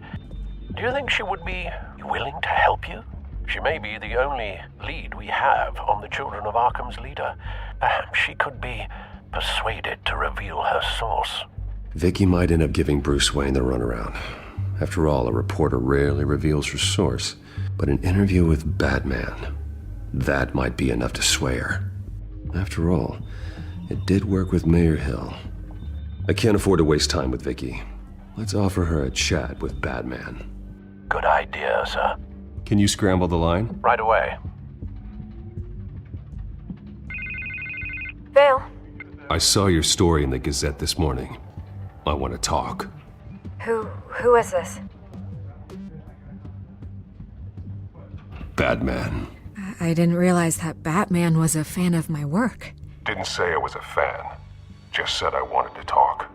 Do you think she would be willing to help you? She may be the only lead we have on the Children of Arkham's leader. Perhaps she could be persuaded to reveal her source. Vicky might end up giving Bruce Wayne the runaround. After all, a reporter rarely reveals her source. But an interview with Batman, that might be enough to sway her. After all, it did work with Mayor Hill. I can't afford to waste time with Vicky. Let's offer her a chat with Batman. Good idea, sir. Can you scramble the line? Right away. Vale. I saw your story in the Gazette this morning. I want to talk. Who is this? Batman. I didn't realize that Batman was a fan of my work. Didn't say I was a fan. Just said I wanted to talk.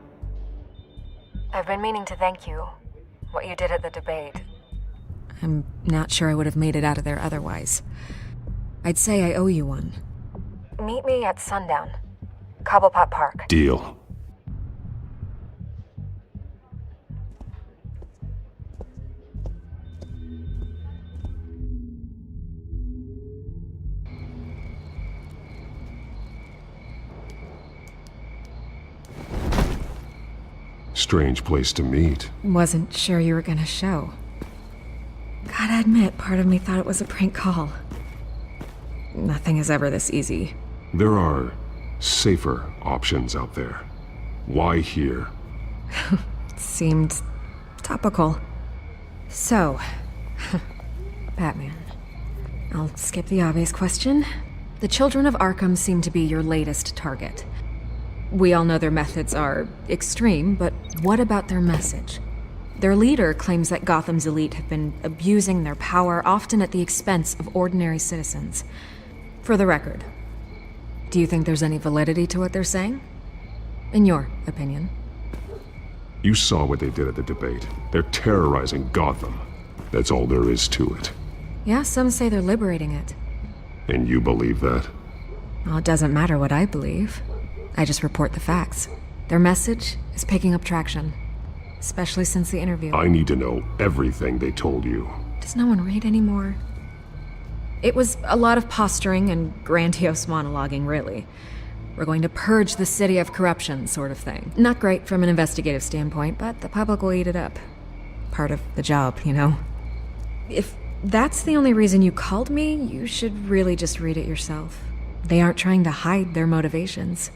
I've been meaning to thank you. What you did at the debate. I'm not sure I would have made it out of there otherwise. I'd say I owe you one. Meet me at sundown. Cobblepot Park. Deal. Strange place to meet. Wasn't sure you were gonna show. Gotta admit, part of me thought it was a prank call. Nothing is ever this easy. There are safer options out there. Why here? Seemed topical. So, Batman. I'll skip the obvious question. The Children of Arkham seem to be your latest target. We all know their methods are extreme, but what about their message? Their leader claims that Gotham's elite have been abusing their power, often at the expense of ordinary citizens. For the record, do you think there's any validity to what they're saying? In your opinion? You saw what they did at the debate. They're terrorizing Gotham. That's all there is to it. Yeah, some say they're liberating it. And you believe that? Well, it doesn't matter what I believe. I just report the facts. Their message is picking up traction, especially since the interview. I need to know everything they told you. Does no one read anymore? It was a lot of posturing and grandiose monologuing, really. We're going to purge the city of corruption, sort of thing. Not great from an investigative standpoint, but the public will eat it up. Part of the job, you know? If that's the only reason you called me, you should really just read it yourself. They aren't trying to hide their motivations.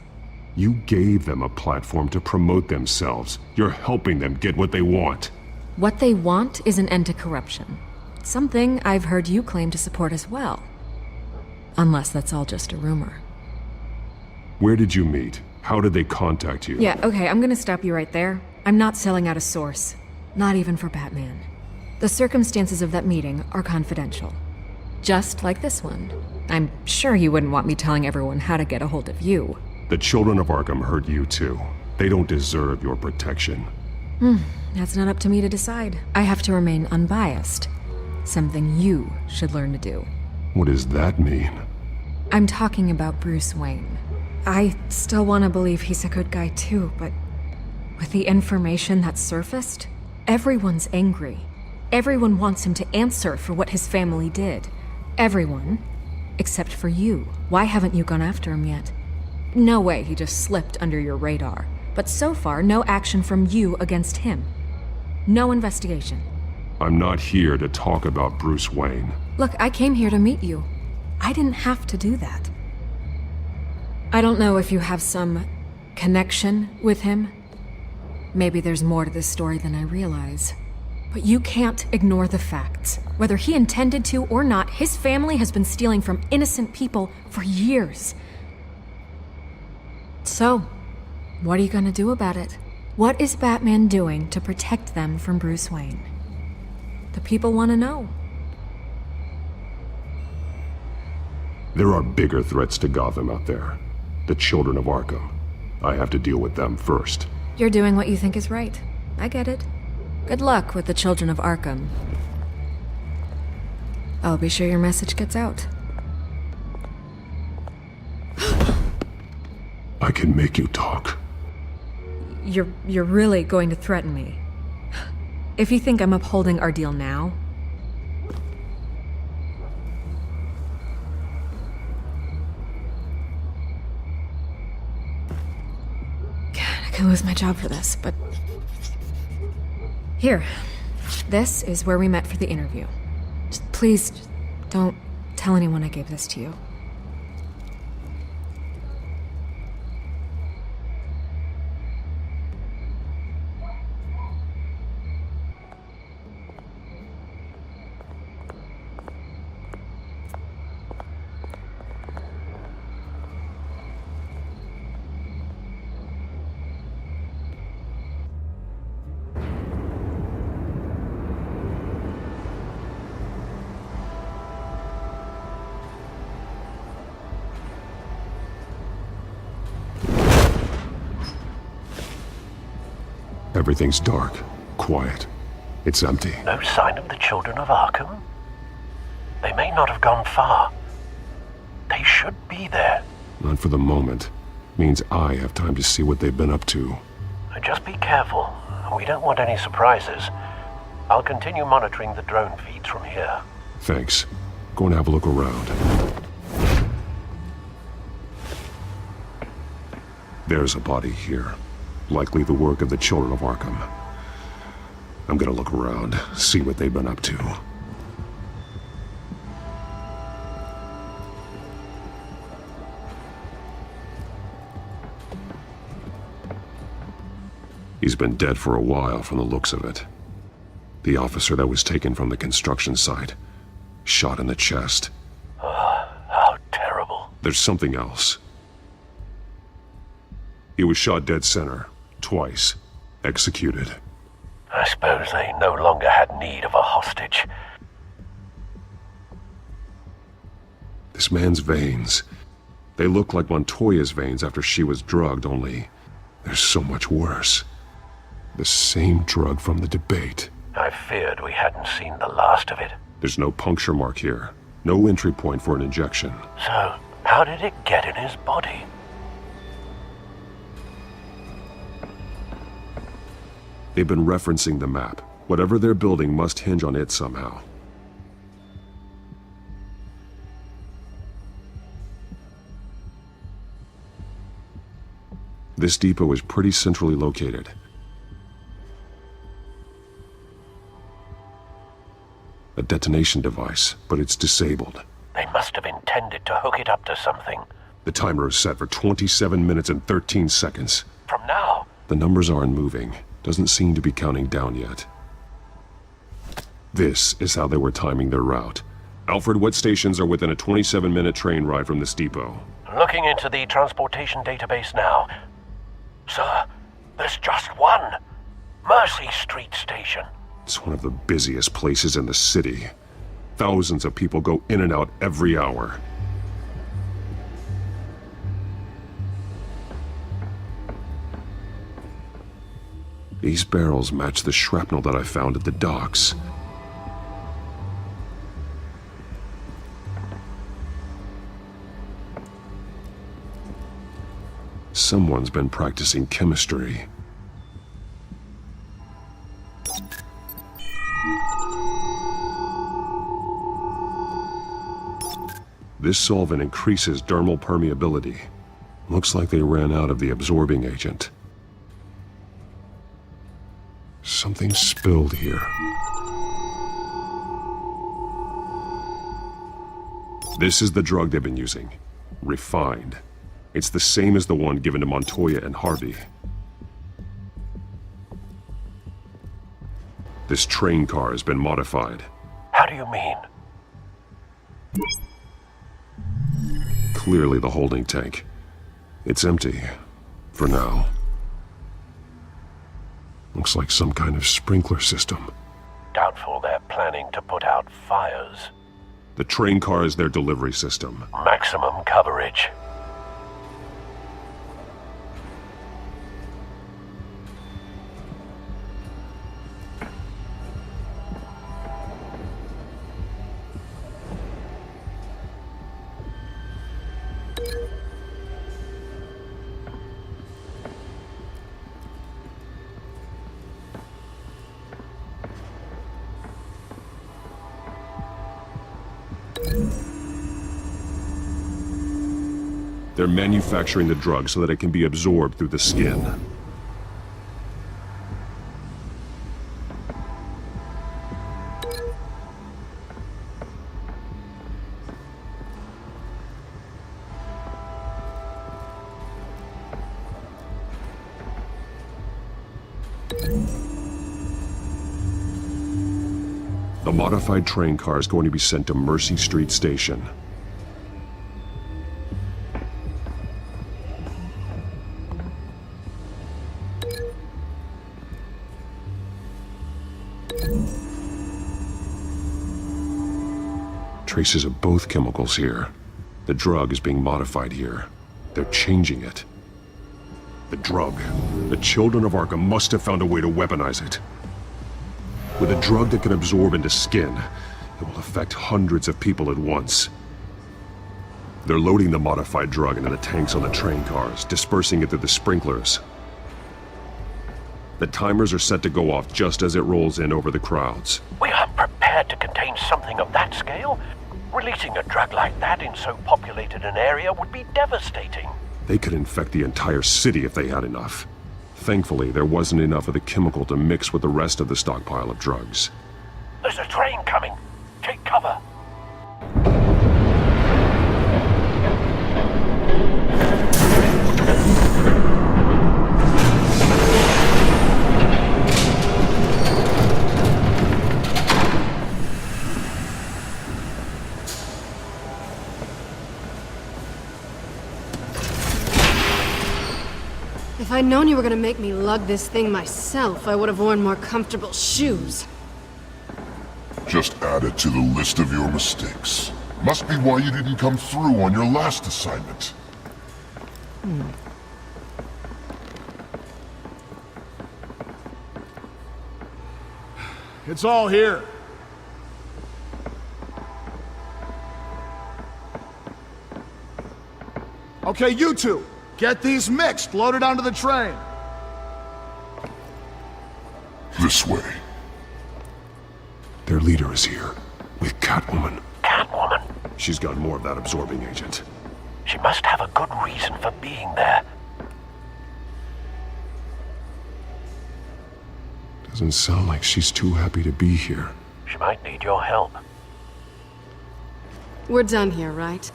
You gave them a platform to promote themselves. You're helping them get what they want. What they want is an end to corruption. Something I've heard you claim to support as well. Unless that's all just a rumor. Where did you meet? How did they contact you? Yeah, okay, I'm gonna stop you right there. I'm not selling out a source. Not even for Batman. The circumstances of that meeting are confidential. Just like this one. I'm sure you wouldn't want me telling everyone how to get a hold of you. The Children of Arkham hurt you too. They don't deserve your protection. That's not up to me to decide. I have to remain unbiased. Something you should learn to do. What does that mean? I'm talking about Bruce Wayne. I still want to believe he's a good guy too, but with the information that's surfaced, everyone's angry. Everyone wants him to answer for what his family did. Everyone, except for you. Why haven't you gone after him yet? No way he just slipped under your radar. But so far, no action from you against him. No investigation. I'm not here to talk about Bruce Wayne. Look, I came here to meet you. I didn't have to do that. I don't know if you have some connection with him. Maybe there's more to this story than I realize. But you can't ignore the facts. Whether he intended to or not, his family has been stealing from innocent people for years. So, what are you gonna do about it? What is Batman doing to protect them from Bruce Wayne? The people want to know. There are bigger threats to Gotham out there. The Children of Arkham. I have to deal with them first. You're doing what you think is right. I get it. Good luck with the Children of Arkham. I'll be sure your message gets out. I can make you talk. You're really going to threaten me? If you think I'm upholding our deal now... God, I could lose my job for this, but... Here. This is where we met for the interview. Please, don't tell anyone I gave this to you. Everything's dark, quiet. It's empty. No sign of the children of Arkham? They may not have gone far. They should be there. Not for the moment. Means I have time to see what they've been up to. Just be careful. We don't want any surprises. I'll continue monitoring the drone feeds from here. Thanks. Go and have a look around. There's a body here. Likely the work of the children of Arkham. I'm gonna look around, see what they've been up to. He's been dead for a while from the looks of it. The officer that was taken from the construction site. Shot in the chest. How terrible. There's something else. He was shot dead center. Twice. Executed. I suppose they no longer had need of a hostage. This man's veins. They look like Montoya's veins after she was drugged, only they're so much worse. The same drug from the debate. I feared we hadn't seen the last of it. There's no puncture mark here. No entry point for an injection. So, how did it get in his body? They've been referencing the map. Whatever they're building must hinge on it somehow. This depot is pretty centrally located. A detonation device, but it's disabled. They must have intended to hook it up to something. The timer is set for 27 minutes and 13 seconds. From now? The numbers aren't moving. Doesn't seem to be counting down yet. This is how they were timing their route. Alfred, what stations are within a 27-minute train ride from this depot? Looking into the transportation database now. Sir, there's just one. Mercy Street Station. It's one of the busiest places in the city. Thousands of people go in and out every hour. These barrels match the shrapnel that I found at the docks. Someone's been practicing chemistry. This solvent increases dermal permeability. Looks like they ran out of the absorbing agent. Something spilled here. This is the drug they've been using. Refined. It's the same as the one given to Montoya and Harvey. This train car has been modified. How do you mean? Clearly the holding tank. It's empty. For now. Looks like some kind of sprinkler system. Doubtful they're planning to put out fires. The train car is their delivery system. Maximum coverage. They're manufacturing the drug so that it can be absorbed through the skin. The modified train car is going to be sent to Mercy Street Station. Traces of both chemicals here. The drug is being modified here. They're changing it. The drug. The children of Arkham must have found a way to weaponize it. With a drug that can absorb into skin, it will affect hundreds of people at once. They're loading the modified drug into the tanks on the train cars, dispersing it through the sprinklers. The timers are set to go off just as it rolls in over the crowds. We aren't prepared to contain something of that scale. Releasing a drug like that in so populated an area would be devastating. They could infect the entire city if they had enough. Thankfully, there wasn't enough of the chemical to mix with the rest of the stockpile of drugs. There's a train coming. Take cover. If I'd known you were gonna make me lug this thing myself, I would have worn more comfortable shoes. Just add it to the list of your mistakes. Must be why you didn't come through on your last assignment. It's all here. Okay, you two, get these mixed, loaded onto the train. This way. Their leader is here, with Catwoman. Catwoman? She's got more of that absorbing agent. She must have a good reason for being there. Doesn't sound like she's too happy to be here. She might need your help. We're done here, right?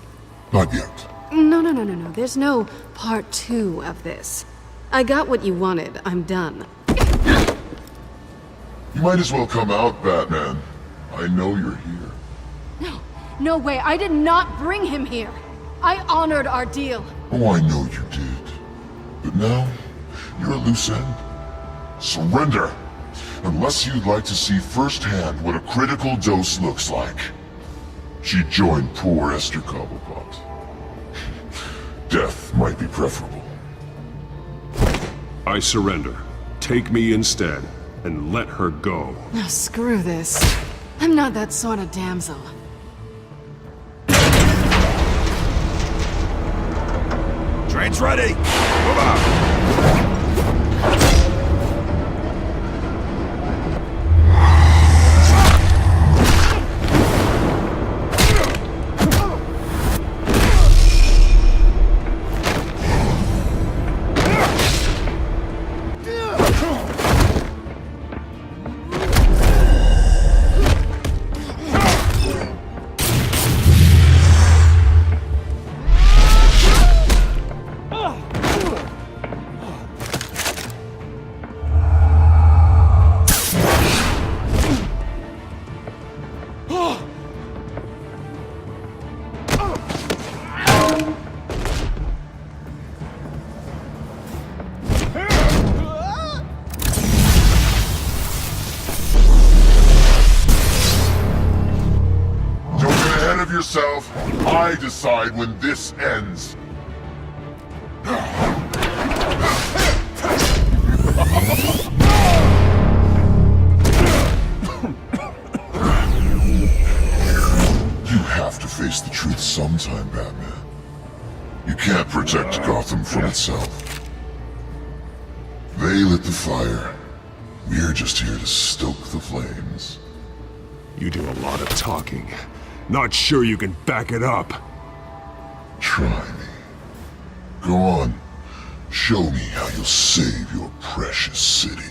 Not yet. No. There's no part 2 of this. I got what you wanted. I'm done. You might as well come out, Batman. I know you're here. No way. I did not bring him here. I honored our deal. Oh, I know you did. But now, you're a loose end. Surrender! Unless you'd like to see firsthand what a critical dose looks like. She joined poor Esther Cobblepot. Death might be preferable. I surrender. Take me instead, and let her go. No, screw this. I'm not that sort of damsel. Train's ready! Move out! Yourself, I decide when this ends. You have to face the truth sometime, Batman. You can't protect Gotham from itself. They lit the fire. We're just here to stoke the flames. You do a lot of talking. Not sure you can back it up. Try me. Go on. Show me how you'll save your precious city.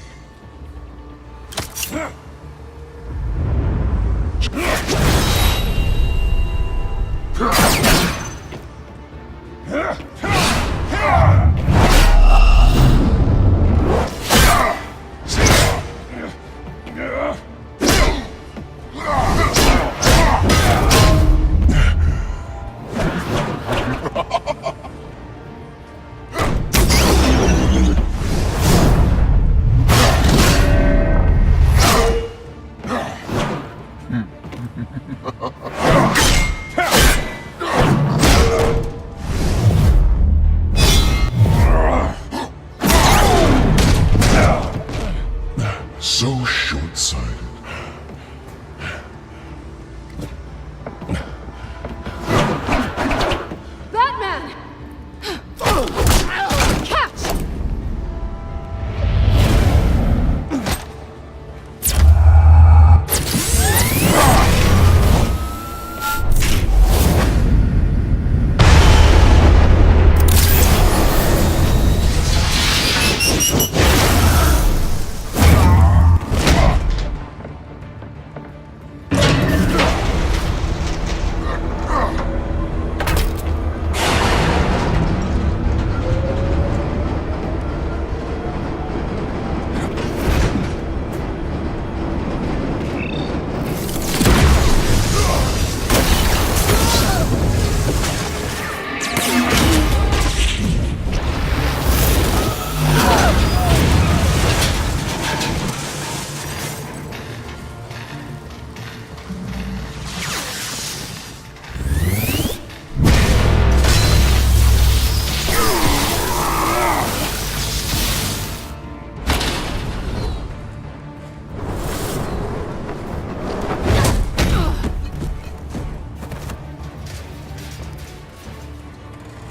So short-sighted. Batman! Catch!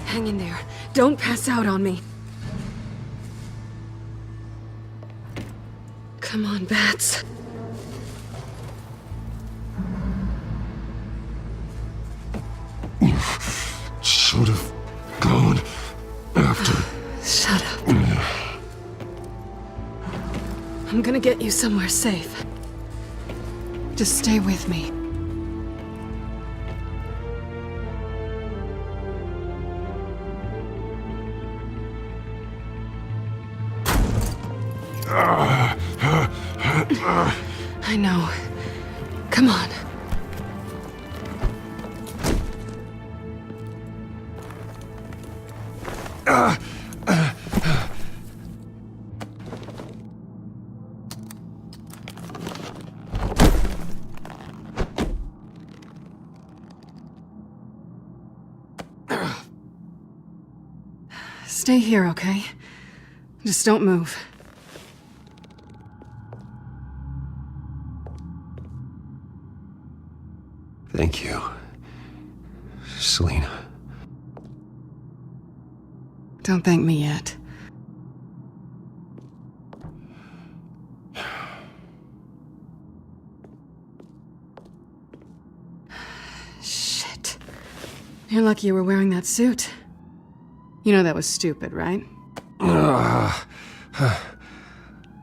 Hang in there. Don't pass out on me. Come on, Bats. You should have gone after. Shut up. I'm gonna get you somewhere safe. Just stay with me. I know. Come on. Stay here, okay? Just don't move. Thank you, Selina. Don't thank me yet. Shit. You're lucky you were wearing that suit. You know that was stupid, right?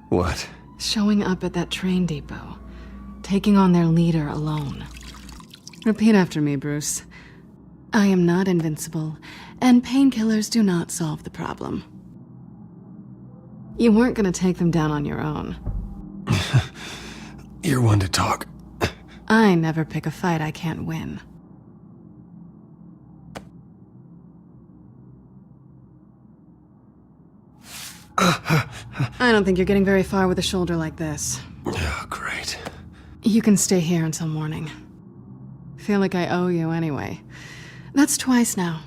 What? Showing up at that train depot. Taking on their leader alone. Repeat after me, Bruce. I am not invincible, and painkillers do not solve the problem. You weren't gonna take them down on your own. You're one to talk. I never pick a fight I can't win. I don't think you're getting very far with a shoulder like this. Oh, great. You can stay here until morning. Feel like I owe you anyway. That's twice now.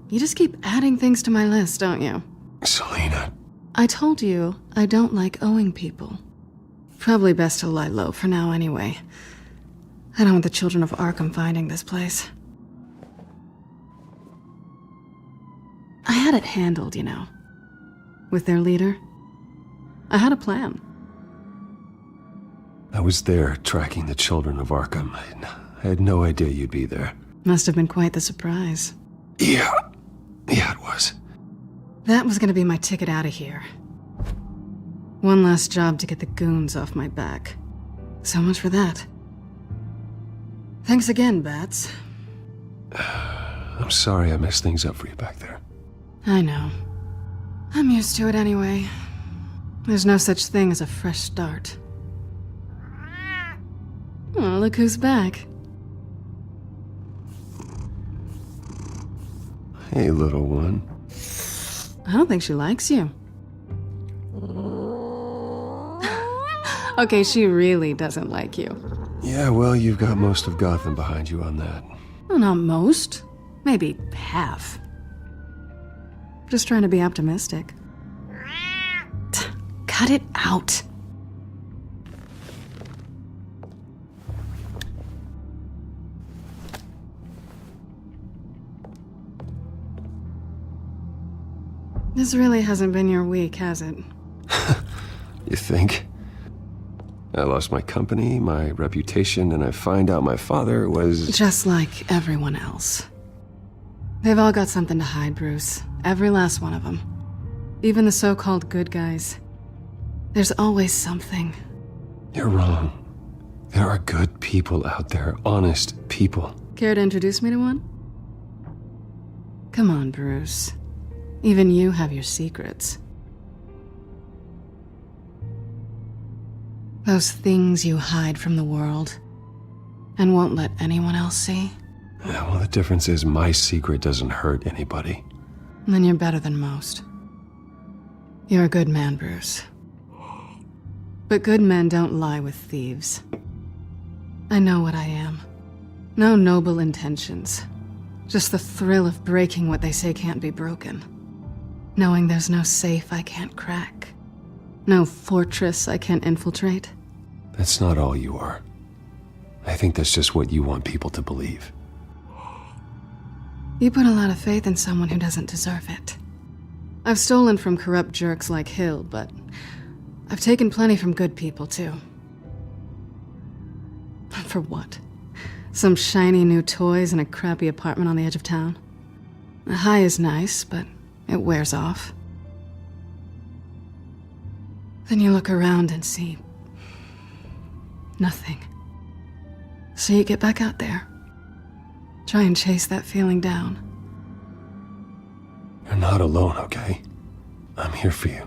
You just keep adding things to my list, don't you? Selina. I told you I don't like owing people. Probably best to lie low for now anyway. I don't want the children of Arkham finding this place. I had it handled, you know. With their leader. I had a plan. I was there tracking the children of Arkham. I had no idea you'd be there. Must have been quite the surprise. Yeah, it was. That was gonna be my ticket out of here. One last job to get the goons off my back. So much for that. Thanks again, Bats. I'm sorry I messed things up for you back there. I know. I'm used to it anyway. There's no such thing as a fresh start. Oh, look who's back. Hey, little one. I don't think she likes you. Okay, she really doesn't like you. Yeah, well, you've got most of Gotham behind you on that. Well, not most. Maybe half. Just trying to be optimistic. Cut it out. This really hasn't been your week, has it? You think? I lost my company, my reputation, and I find out my father was... Just like everyone else. They've all got something to hide, Bruce. Every last one of them. Even the so-called good guys. There's always something. You're wrong. There are good people out there, honest people. Care to introduce me to one? Come on, Bruce. Even you have your secrets. Those things you hide from the world and won't let anyone else see. Yeah, well, the difference is my secret doesn't hurt anybody. Then you're better than most. You're a good man, Bruce. But good men don't lie with thieves. I know what I am. No noble intentions. Just the thrill of breaking what they say can't be broken. Knowing there's no safe I can't crack. No fortress I can't infiltrate. That's not all you are. I think that's just what you want people to believe. You put a lot of faith in someone who doesn't deserve it. I've stolen from corrupt jerks like Hill, but I've taken plenty from good people, too. For what? Some shiny new toys and a crappy apartment on the edge of town? The high is nice, but it wears off. Then you look around and see nothing. So you get back out there. Try and chase that feeling down. You're not alone, okay? I'm here for you.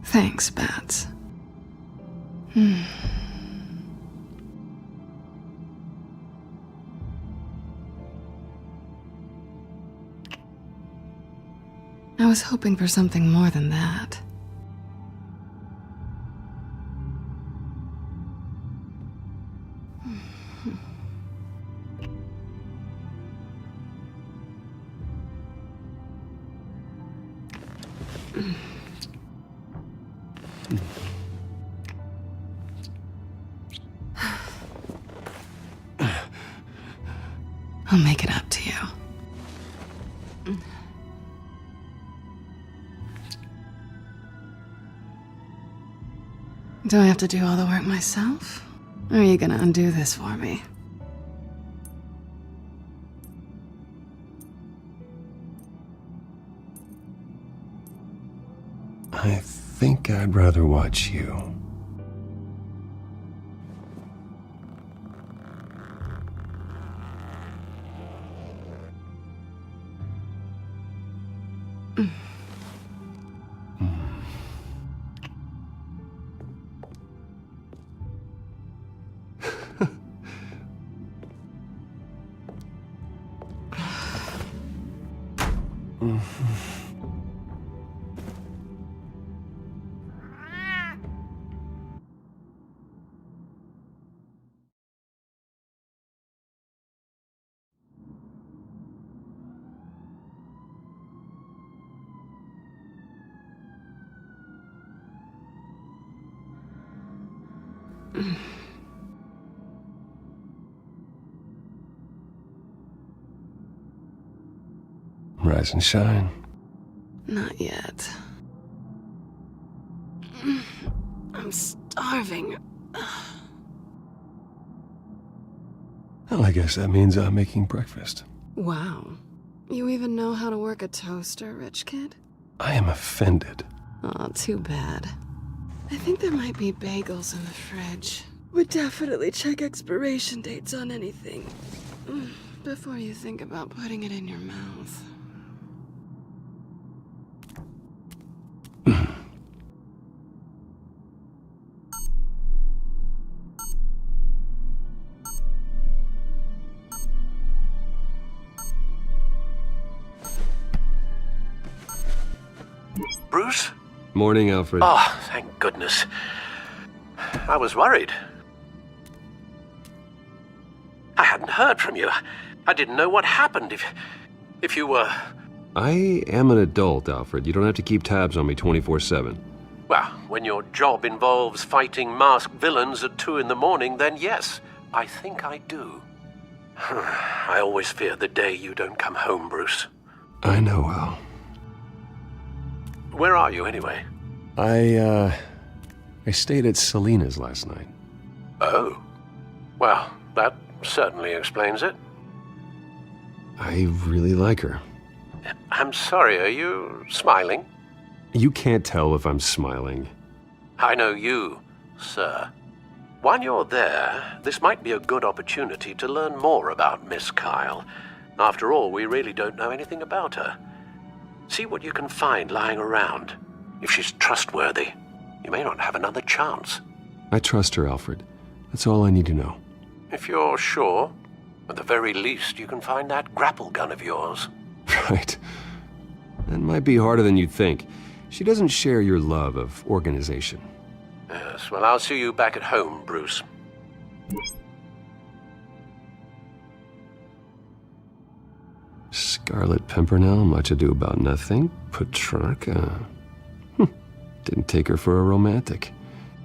Thanks, Bats. I was hoping for something more than that. I'll make it up to you. Do I have to do all the work myself? Or are you gonna undo this for me? I think I'd rather watch you. Rise and shine. Not yet. I'm starving. Well, I guess that means I'm making breakfast. Wow. You even know how to work a toaster, rich kid? I am offended. Aw, too bad. I think there might be bagels in the fridge. Would definitely check expiration dates on anything before you think about putting it in your mouth. Bruce? Morning, Alfred. Oh, thank goodness. I was worried. I hadn't heard from you. I didn't know what happened if you were... I am an adult, Alfred. You don't have to keep tabs on me 24/7. Well, when your job involves fighting masked villains at 2 in the morning, then yes, I think I do. I always fear the day you don't come home, Bruce. I know, Al. Where are you, anyway? I stayed at Selena's last night. Oh. Well, that certainly explains it. I really like her. I'm sorry, are you smiling? You can't tell if I'm smiling. I know you, sir. While you're there, this might be a good opportunity to learn more about Miss Kyle. After all, we really don't know anything about her. See what you can find lying around. If she's trustworthy, you may not have another chance. I trust her, Alfred. That's all I need to know. If you're sure, at the very least, you can find that grapple gun of yours. Right. That might be harder than you'd think. She doesn't share your love of organization. Yes, well, I'll see you back at home, Bruce. Scarlet Pimpernel, much ado about nothing. Petrarca. Didn't take her for a romantic.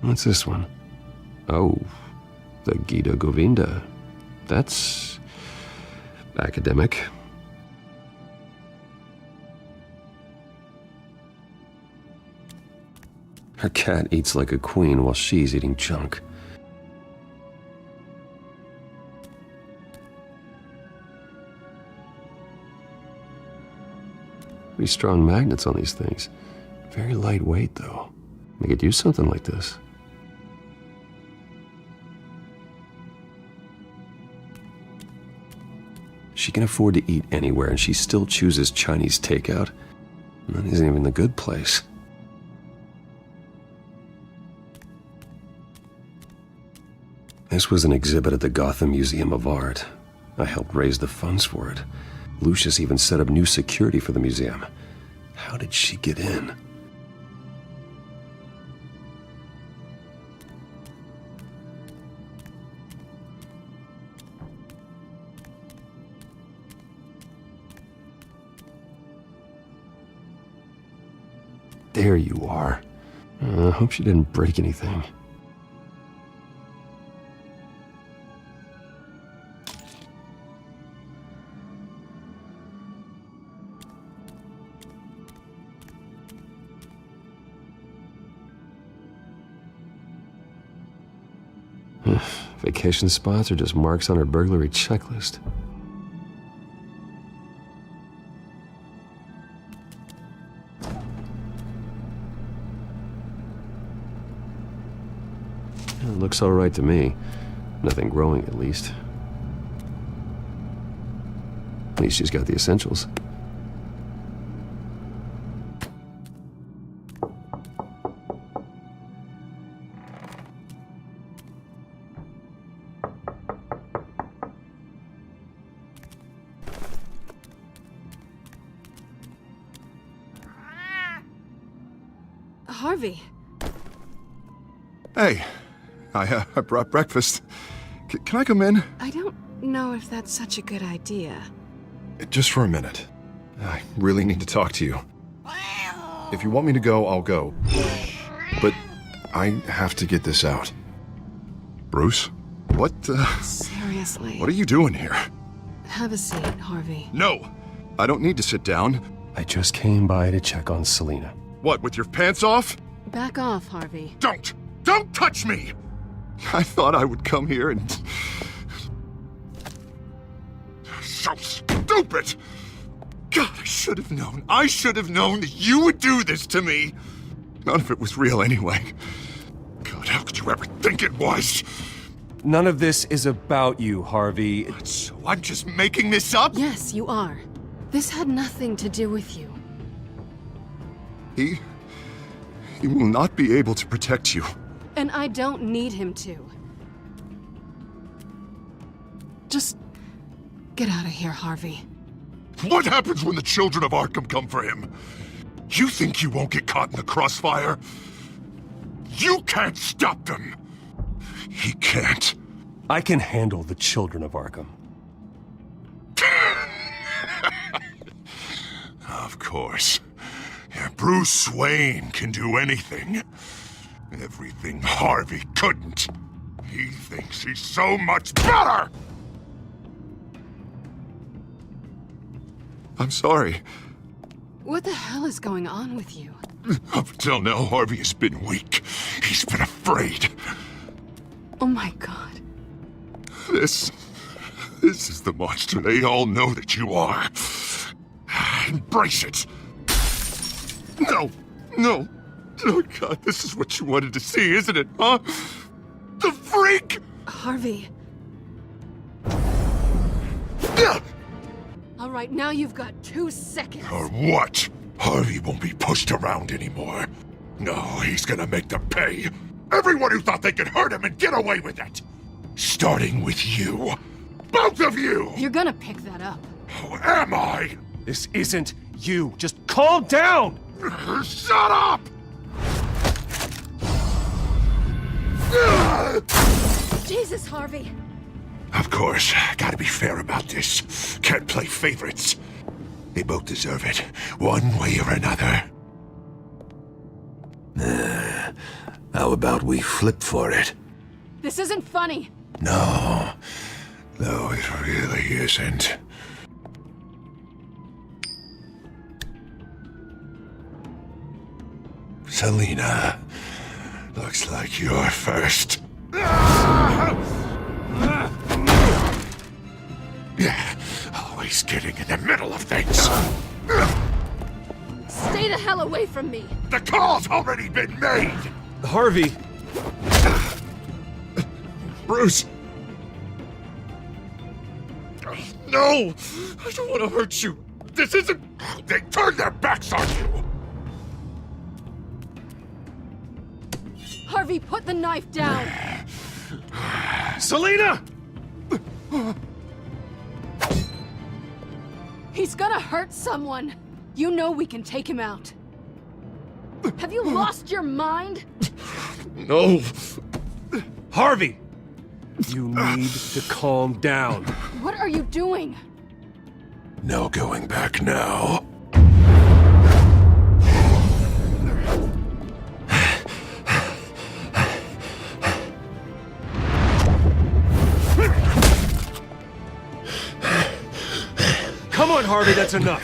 What's this one? Oh, the Gita Govinda. That's academic. Her cat eats like a queen while she's eating junk. Pretty strong magnets on these things. Very lightweight, though. They could use something like this. She can afford to eat anywhere, and she still chooses Chinese takeout. And that isn't even the good place. This was an exhibit at the Gotham Museum of Art. I helped raise the funds for it. Lucius even set up new security for the museum. How did she get in? There you are. I hope she didn't break anything. Vacation spots are just marks on her burglary checklist. It looks all right to me. Nothing growing, at least. At least she's got the essentials. Harvey. Hey, I brought breakfast. Can I come in? I don't know if that's such a good idea. Just for a minute. I really need to talk to you. If you want me to go, I'll go. But I have to get this out. Bruce? What, Seriously. What are you doing here? Have a seat, Harvey. No! I don't need to sit down. I just came by to check on Selena. What, with your pants off? Back off, Harvey. Don't touch me! I thought I would come here and... so stupid! God, I should have known. I should have known that you would do this to me. None of it was real anyway. God, how could you ever think it was? None of this is about you, Harvey. So I'm just making this up? Yes, you are. This had nothing to do with you. He will not be able to protect you. And I don't need him to. Just get out of here, Harvey. What happens when the children of Arkham come for him? You think you won't get caught in the crossfire? You can't stop them. He can't. I can handle the children of Arkham. Of course. Yeah, Bruce Wayne can do anything. Everything Harvey couldn't. He thinks he's so much better! I'm sorry. What the hell is going on with you? Up until now, Harvey has been weak. He's been afraid. Oh my god. This is the monster they all know that you are. Embrace it. No. Oh God, this is what you wanted to see, isn't it, huh? The freak! Harvey. All right, now you've got 2 seconds. Or what? Harvey won't be pushed around anymore. No, he's gonna make them pay. Everyone who thought they could hurt him and get away with it. Starting with you. Both of you! You're gonna pick that up. Who am I? This isn't you. Just calm down! Shut up! Jesus, Harvey. Of course, gotta be fair about this. Can't play favorites. They both deserve it, one way or another. How about we flip for it? This isn't funny. No, it really isn't. Selina, looks like you're first. Yeah, always getting in the middle of things. Stay the hell away from me. The call's already been made. Harvey. Bruce. No, I don't want to hurt you. This isn't... They turned their backs on you. Harvey, put the knife down. Selina! He's gonna hurt someone. You know we can take him out. Have you lost your mind? No. Harvey! You need to calm down. What are you doing? No going back now. Come on, Harvey, that's enough.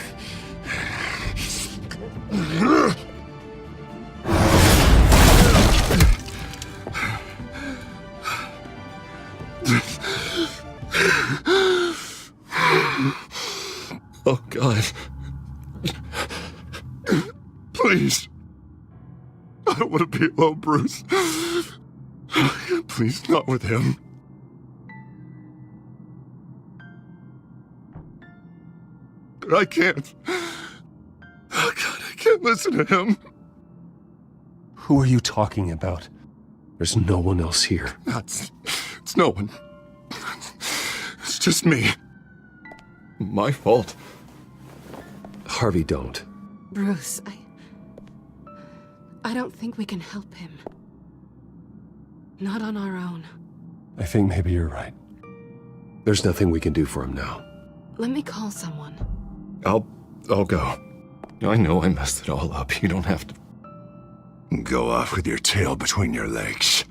Oh, God. Please. I don't want to be alone, Bruce. Please, not with him. But I can't. Oh, God, I can't listen to him. Who are you talking about? There's no one else here. It's no one. It's just me. My fault. Harvey, don't. Bruce, I don't think we can help him. Not on our own. I think maybe you're right. There's nothing we can do for him now. Let me call someone. I'll go. I know I messed it all up. You don't have to go off with your tail between your legs.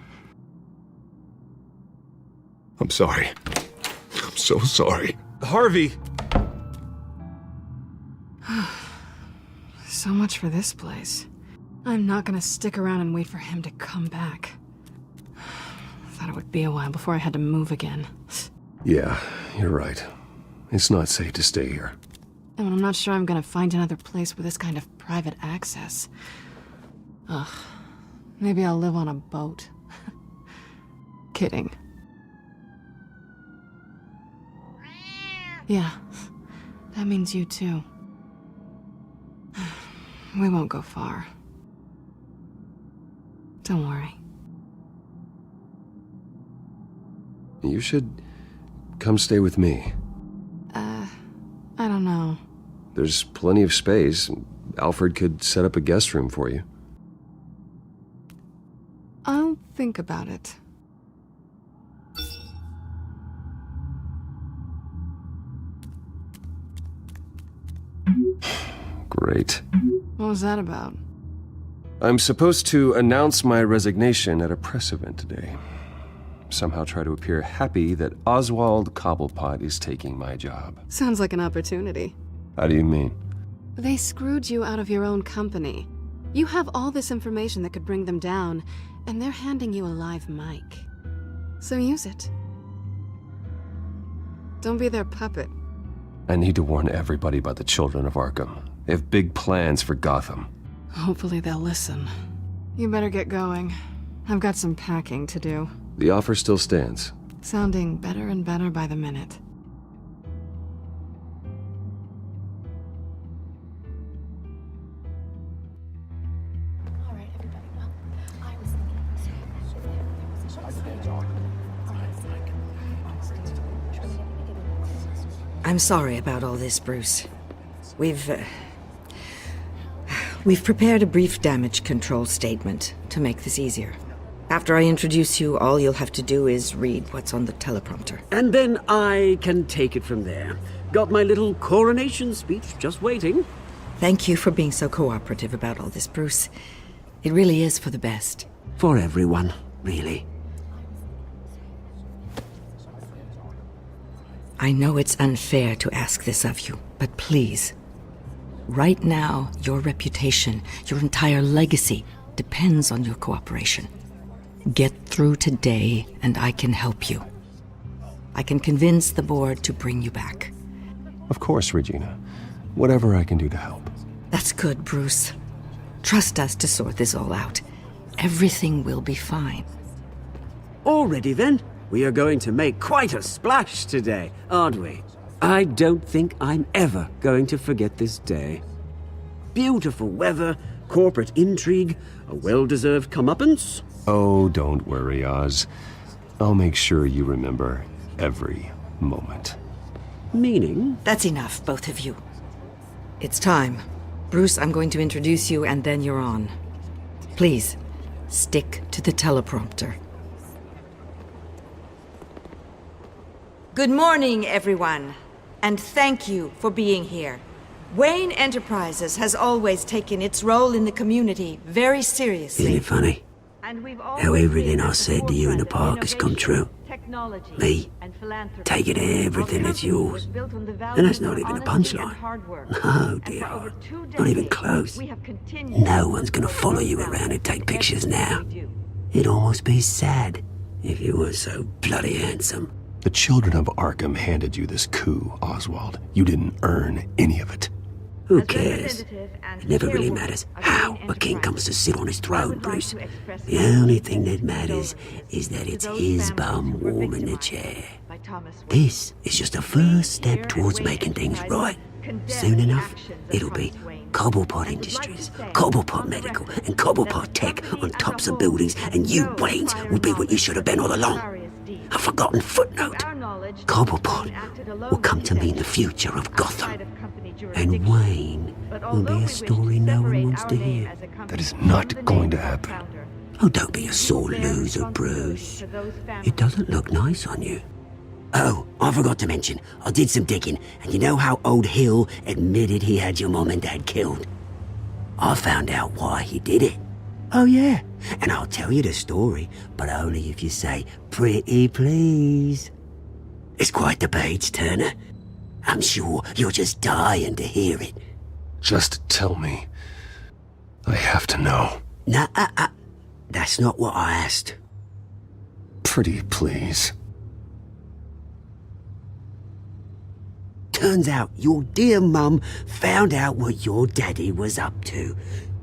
I'm sorry. I'm so sorry. Harvey! So much for this place. I'm not gonna stick around and wait for him to come back. Thought it would be a while before I had to move again. Yeah, you're right. It's not safe to stay here. And I'm not sure I'm gonna find another place with this kind of private access. Ugh. Maybe I'll live on a boat. Kidding. Yeah. That means you too. We won't go far. Don't worry. You should come stay with me. I don't know. There's plenty of space. Alfred could set up a guest room for you. I'll think about it. Great. What was that about? I'm supposed to announce my resignation at a press event today. Somehow try to appear happy that Oswald Cobblepot is taking my job. Sounds like an opportunity. How do you mean? They screwed you out of your own company. You have all this information that could bring them down, and they're handing you a live mic. So use it. Don't be their puppet. I need to warn everybody about the children of Arkham. They have big plans for Gotham. Hopefully they'll listen. You better get going. I've got some packing to do. The offer still stands. Sounding better and better by the minute. I'm sorry about all this, Bruce. We've prepared a brief damage control statement to make this easier. After I introduce you, all you'll have to do is read what's on the teleprompter. And then I can take it from there. Got my little coronation speech just waiting. Thank you for being so cooperative about all this, Bruce. It really is for the best. For everyone, really. I know it's unfair to ask this of you, but please. Right now, your reputation, your entire legacy, depends on your cooperation. Get through today, and I can help you. I can convince the board to bring you back. Of course, Regina. Whatever I can do to help. That's good, Bruce. Trust us to sort this all out. Everything will be fine. Already then, we are going to make quite a splash today, aren't we? I don't think I'm ever going to forget this day. Beautiful weather, corporate intrigue, a well-deserved comeuppance. Oh, don't worry, Oz. I'll make sure you remember every moment. Meaning? That's enough, both of you. It's time. Bruce, I'm going to introduce you, and then you're on. Please, stick to the teleprompter. Good morning, everyone, and thank you for being here. Wayne Enterprises has always taken its role in the community very seriously. Isn't it funny? How everything I said to you in the park has come true. Me, taking everything that's yours. And that's not even a punchline. No, dear heart. Not even close. No one's gonna follow you around and take pictures now. It'd almost be sad if you weren't so bloody handsome. The children of Arkham handed you this coup, Oswald. You didn't earn any of it. Who cares? It never really matters how a king comes to sit on his throne, Bruce. The only thing that matters is that it's his bum warm in the chair. This is just a first step towards making things right. Soon enough, it'll be Cobblepot Industries, Cobblepot Medical, and Cobblepot Tech on tops of buildings, and you, Waynes, will be what you should have been all along. A forgotten footnote. Cobblepot will come to mean the future of Gotham. And Wayne will be a story no one wants to hear. That is not going to happen. Oh, don't be a sore loser, Bruce. It doesn't look nice on you. Oh, I forgot to mention, I did some digging, and you know how old Hill admitted he had your mom and dad killed? I found out why he did it. Oh yeah, and I'll tell you the story, but only if you say, pretty please. It's quite the page turner. I'm sure you're just dying to hear it. Just tell me. I have to know. Nah, that's not what I asked. Pretty please. Turns out your dear mum found out what your daddy was up to.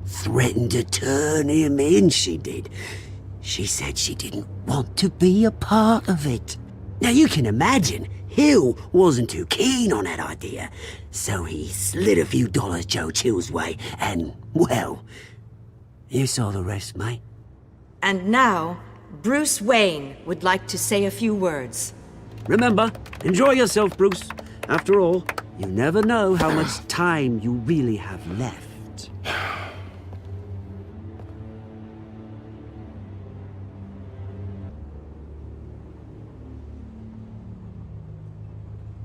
Threatened to turn him in, she did. She said she didn't want to be a part of it. Now you can imagine, Hill wasn't too keen on that idea. So he slid a few dollars Joe Chill's way, and, well, you saw the rest, mate. And now, Bruce Wayne would like to say a few words. Remember, enjoy yourself, Bruce. After all, you never know how much time you really have left.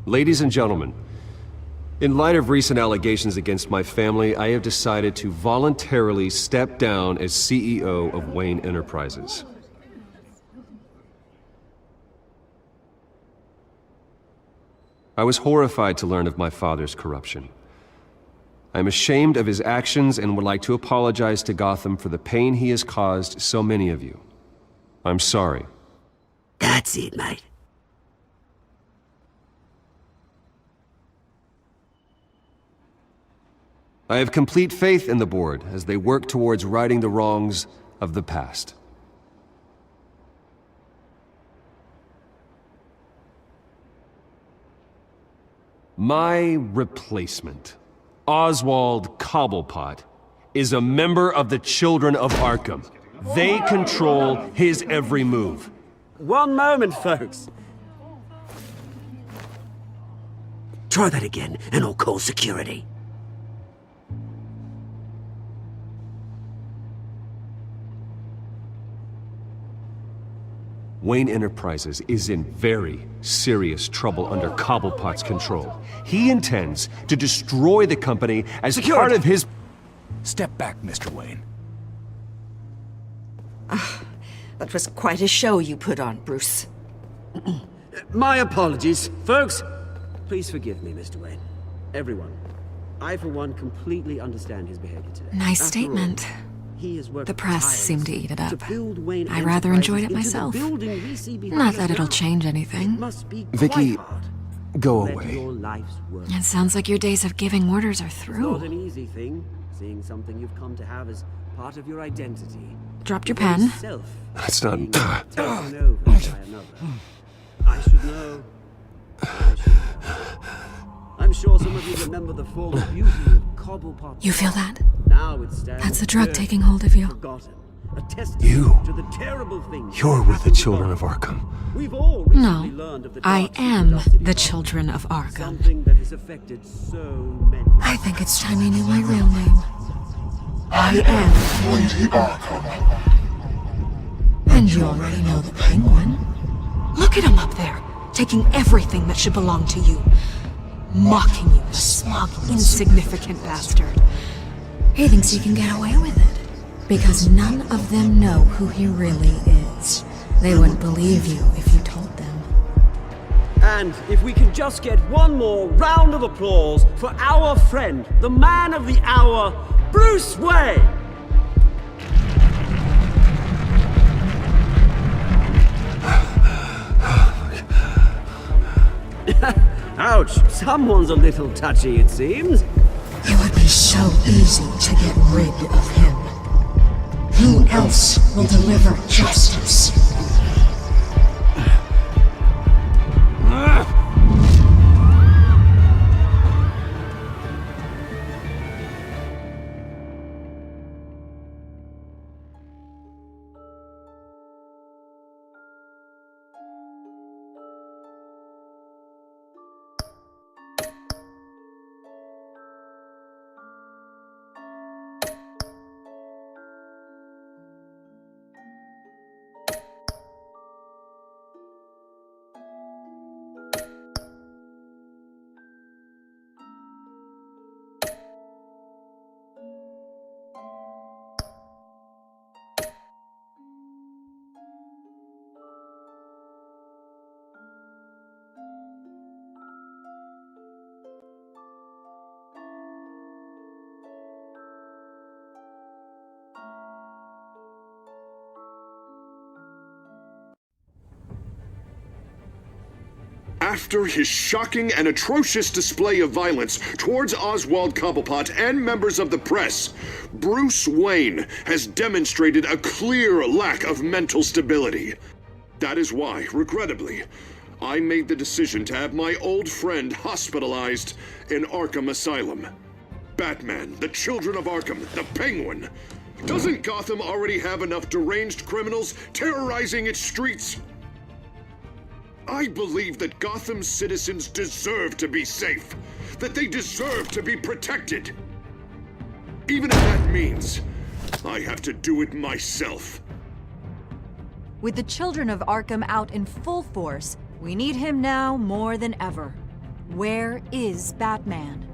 Ladies and gentlemen, in light of recent allegations against my family, I have decided to voluntarily step down as CEO of Wayne Enterprises. I was horrified to learn of my father's corruption. I am ashamed of his actions and would like to apologize to Gotham for the pain he has caused so many of you. I'm sorry. That's it, mate. I have complete faith in the board as they work towards righting the wrongs of the past. My replacement, Oswald Cobblepot, is a member of the Children of Arkham. They control his every move. One moment, folks. Try that again, and I'll call security. Wayne Enterprises is in very serious trouble under Cobblepot's control. He intends to destroy the company as part of his... Step back, Mr. Wayne. That was quite a show you put on, Bruce. My apologies. Folks, please forgive me, Mr. Wayne. Everyone. I, for one, completely understand his behavior today. Nice statement. The press seemed to eat it up. I rather enjoyed it myself. Not that it'll change anything. Vicky, go away. It sounds like your days of giving orders are It's not through. an easy thing, seeing something you've come to have as part of your identity. Dropped your pen. That's not... Taken over by another. I should know. I should know. I'm sure some of you remember the former beauty of Cobblepot. You feel that? Now it stands That's the drug taking hold of you. forgotten. A testament You. to the terrible things You're with the Children of Arkham. We've all recently learned of the I dark am dusty the Children of Arkham. something that has affected so many. I think it's time you knew my real name. I am Lady Arkham. And you already know the Penguin. Look at him up there, taking everything that should belong to you. Mocking you, the smug, insignificant bastard. He thinks he can get away with it. Because none of them know who he really is. They wouldn't believe you if you told them. And if we can just get one more round of applause for our friend, the man of the hour, Bruce Wayne! Ouch, someone's a little touchy, it seems. It would be so easy to get rid of him. Who else will deliver justice? After his shocking and atrocious display of violence towards Oswald Cobblepot and members of the press, Bruce Wayne has demonstrated a clear lack of mental stability. That is why, regrettably, I made the decision to have my old friend hospitalized in Arkham Asylum. Batman, the Children of Arkham, the Penguin. Doesn't Gotham already have enough deranged criminals terrorizing its streets? I believe that Gotham's citizens deserve to be safe, that they deserve to be protected. Even if that means I have to do it myself. With the Children of Arkham out in full force, we need him now more than ever. Where is Batman?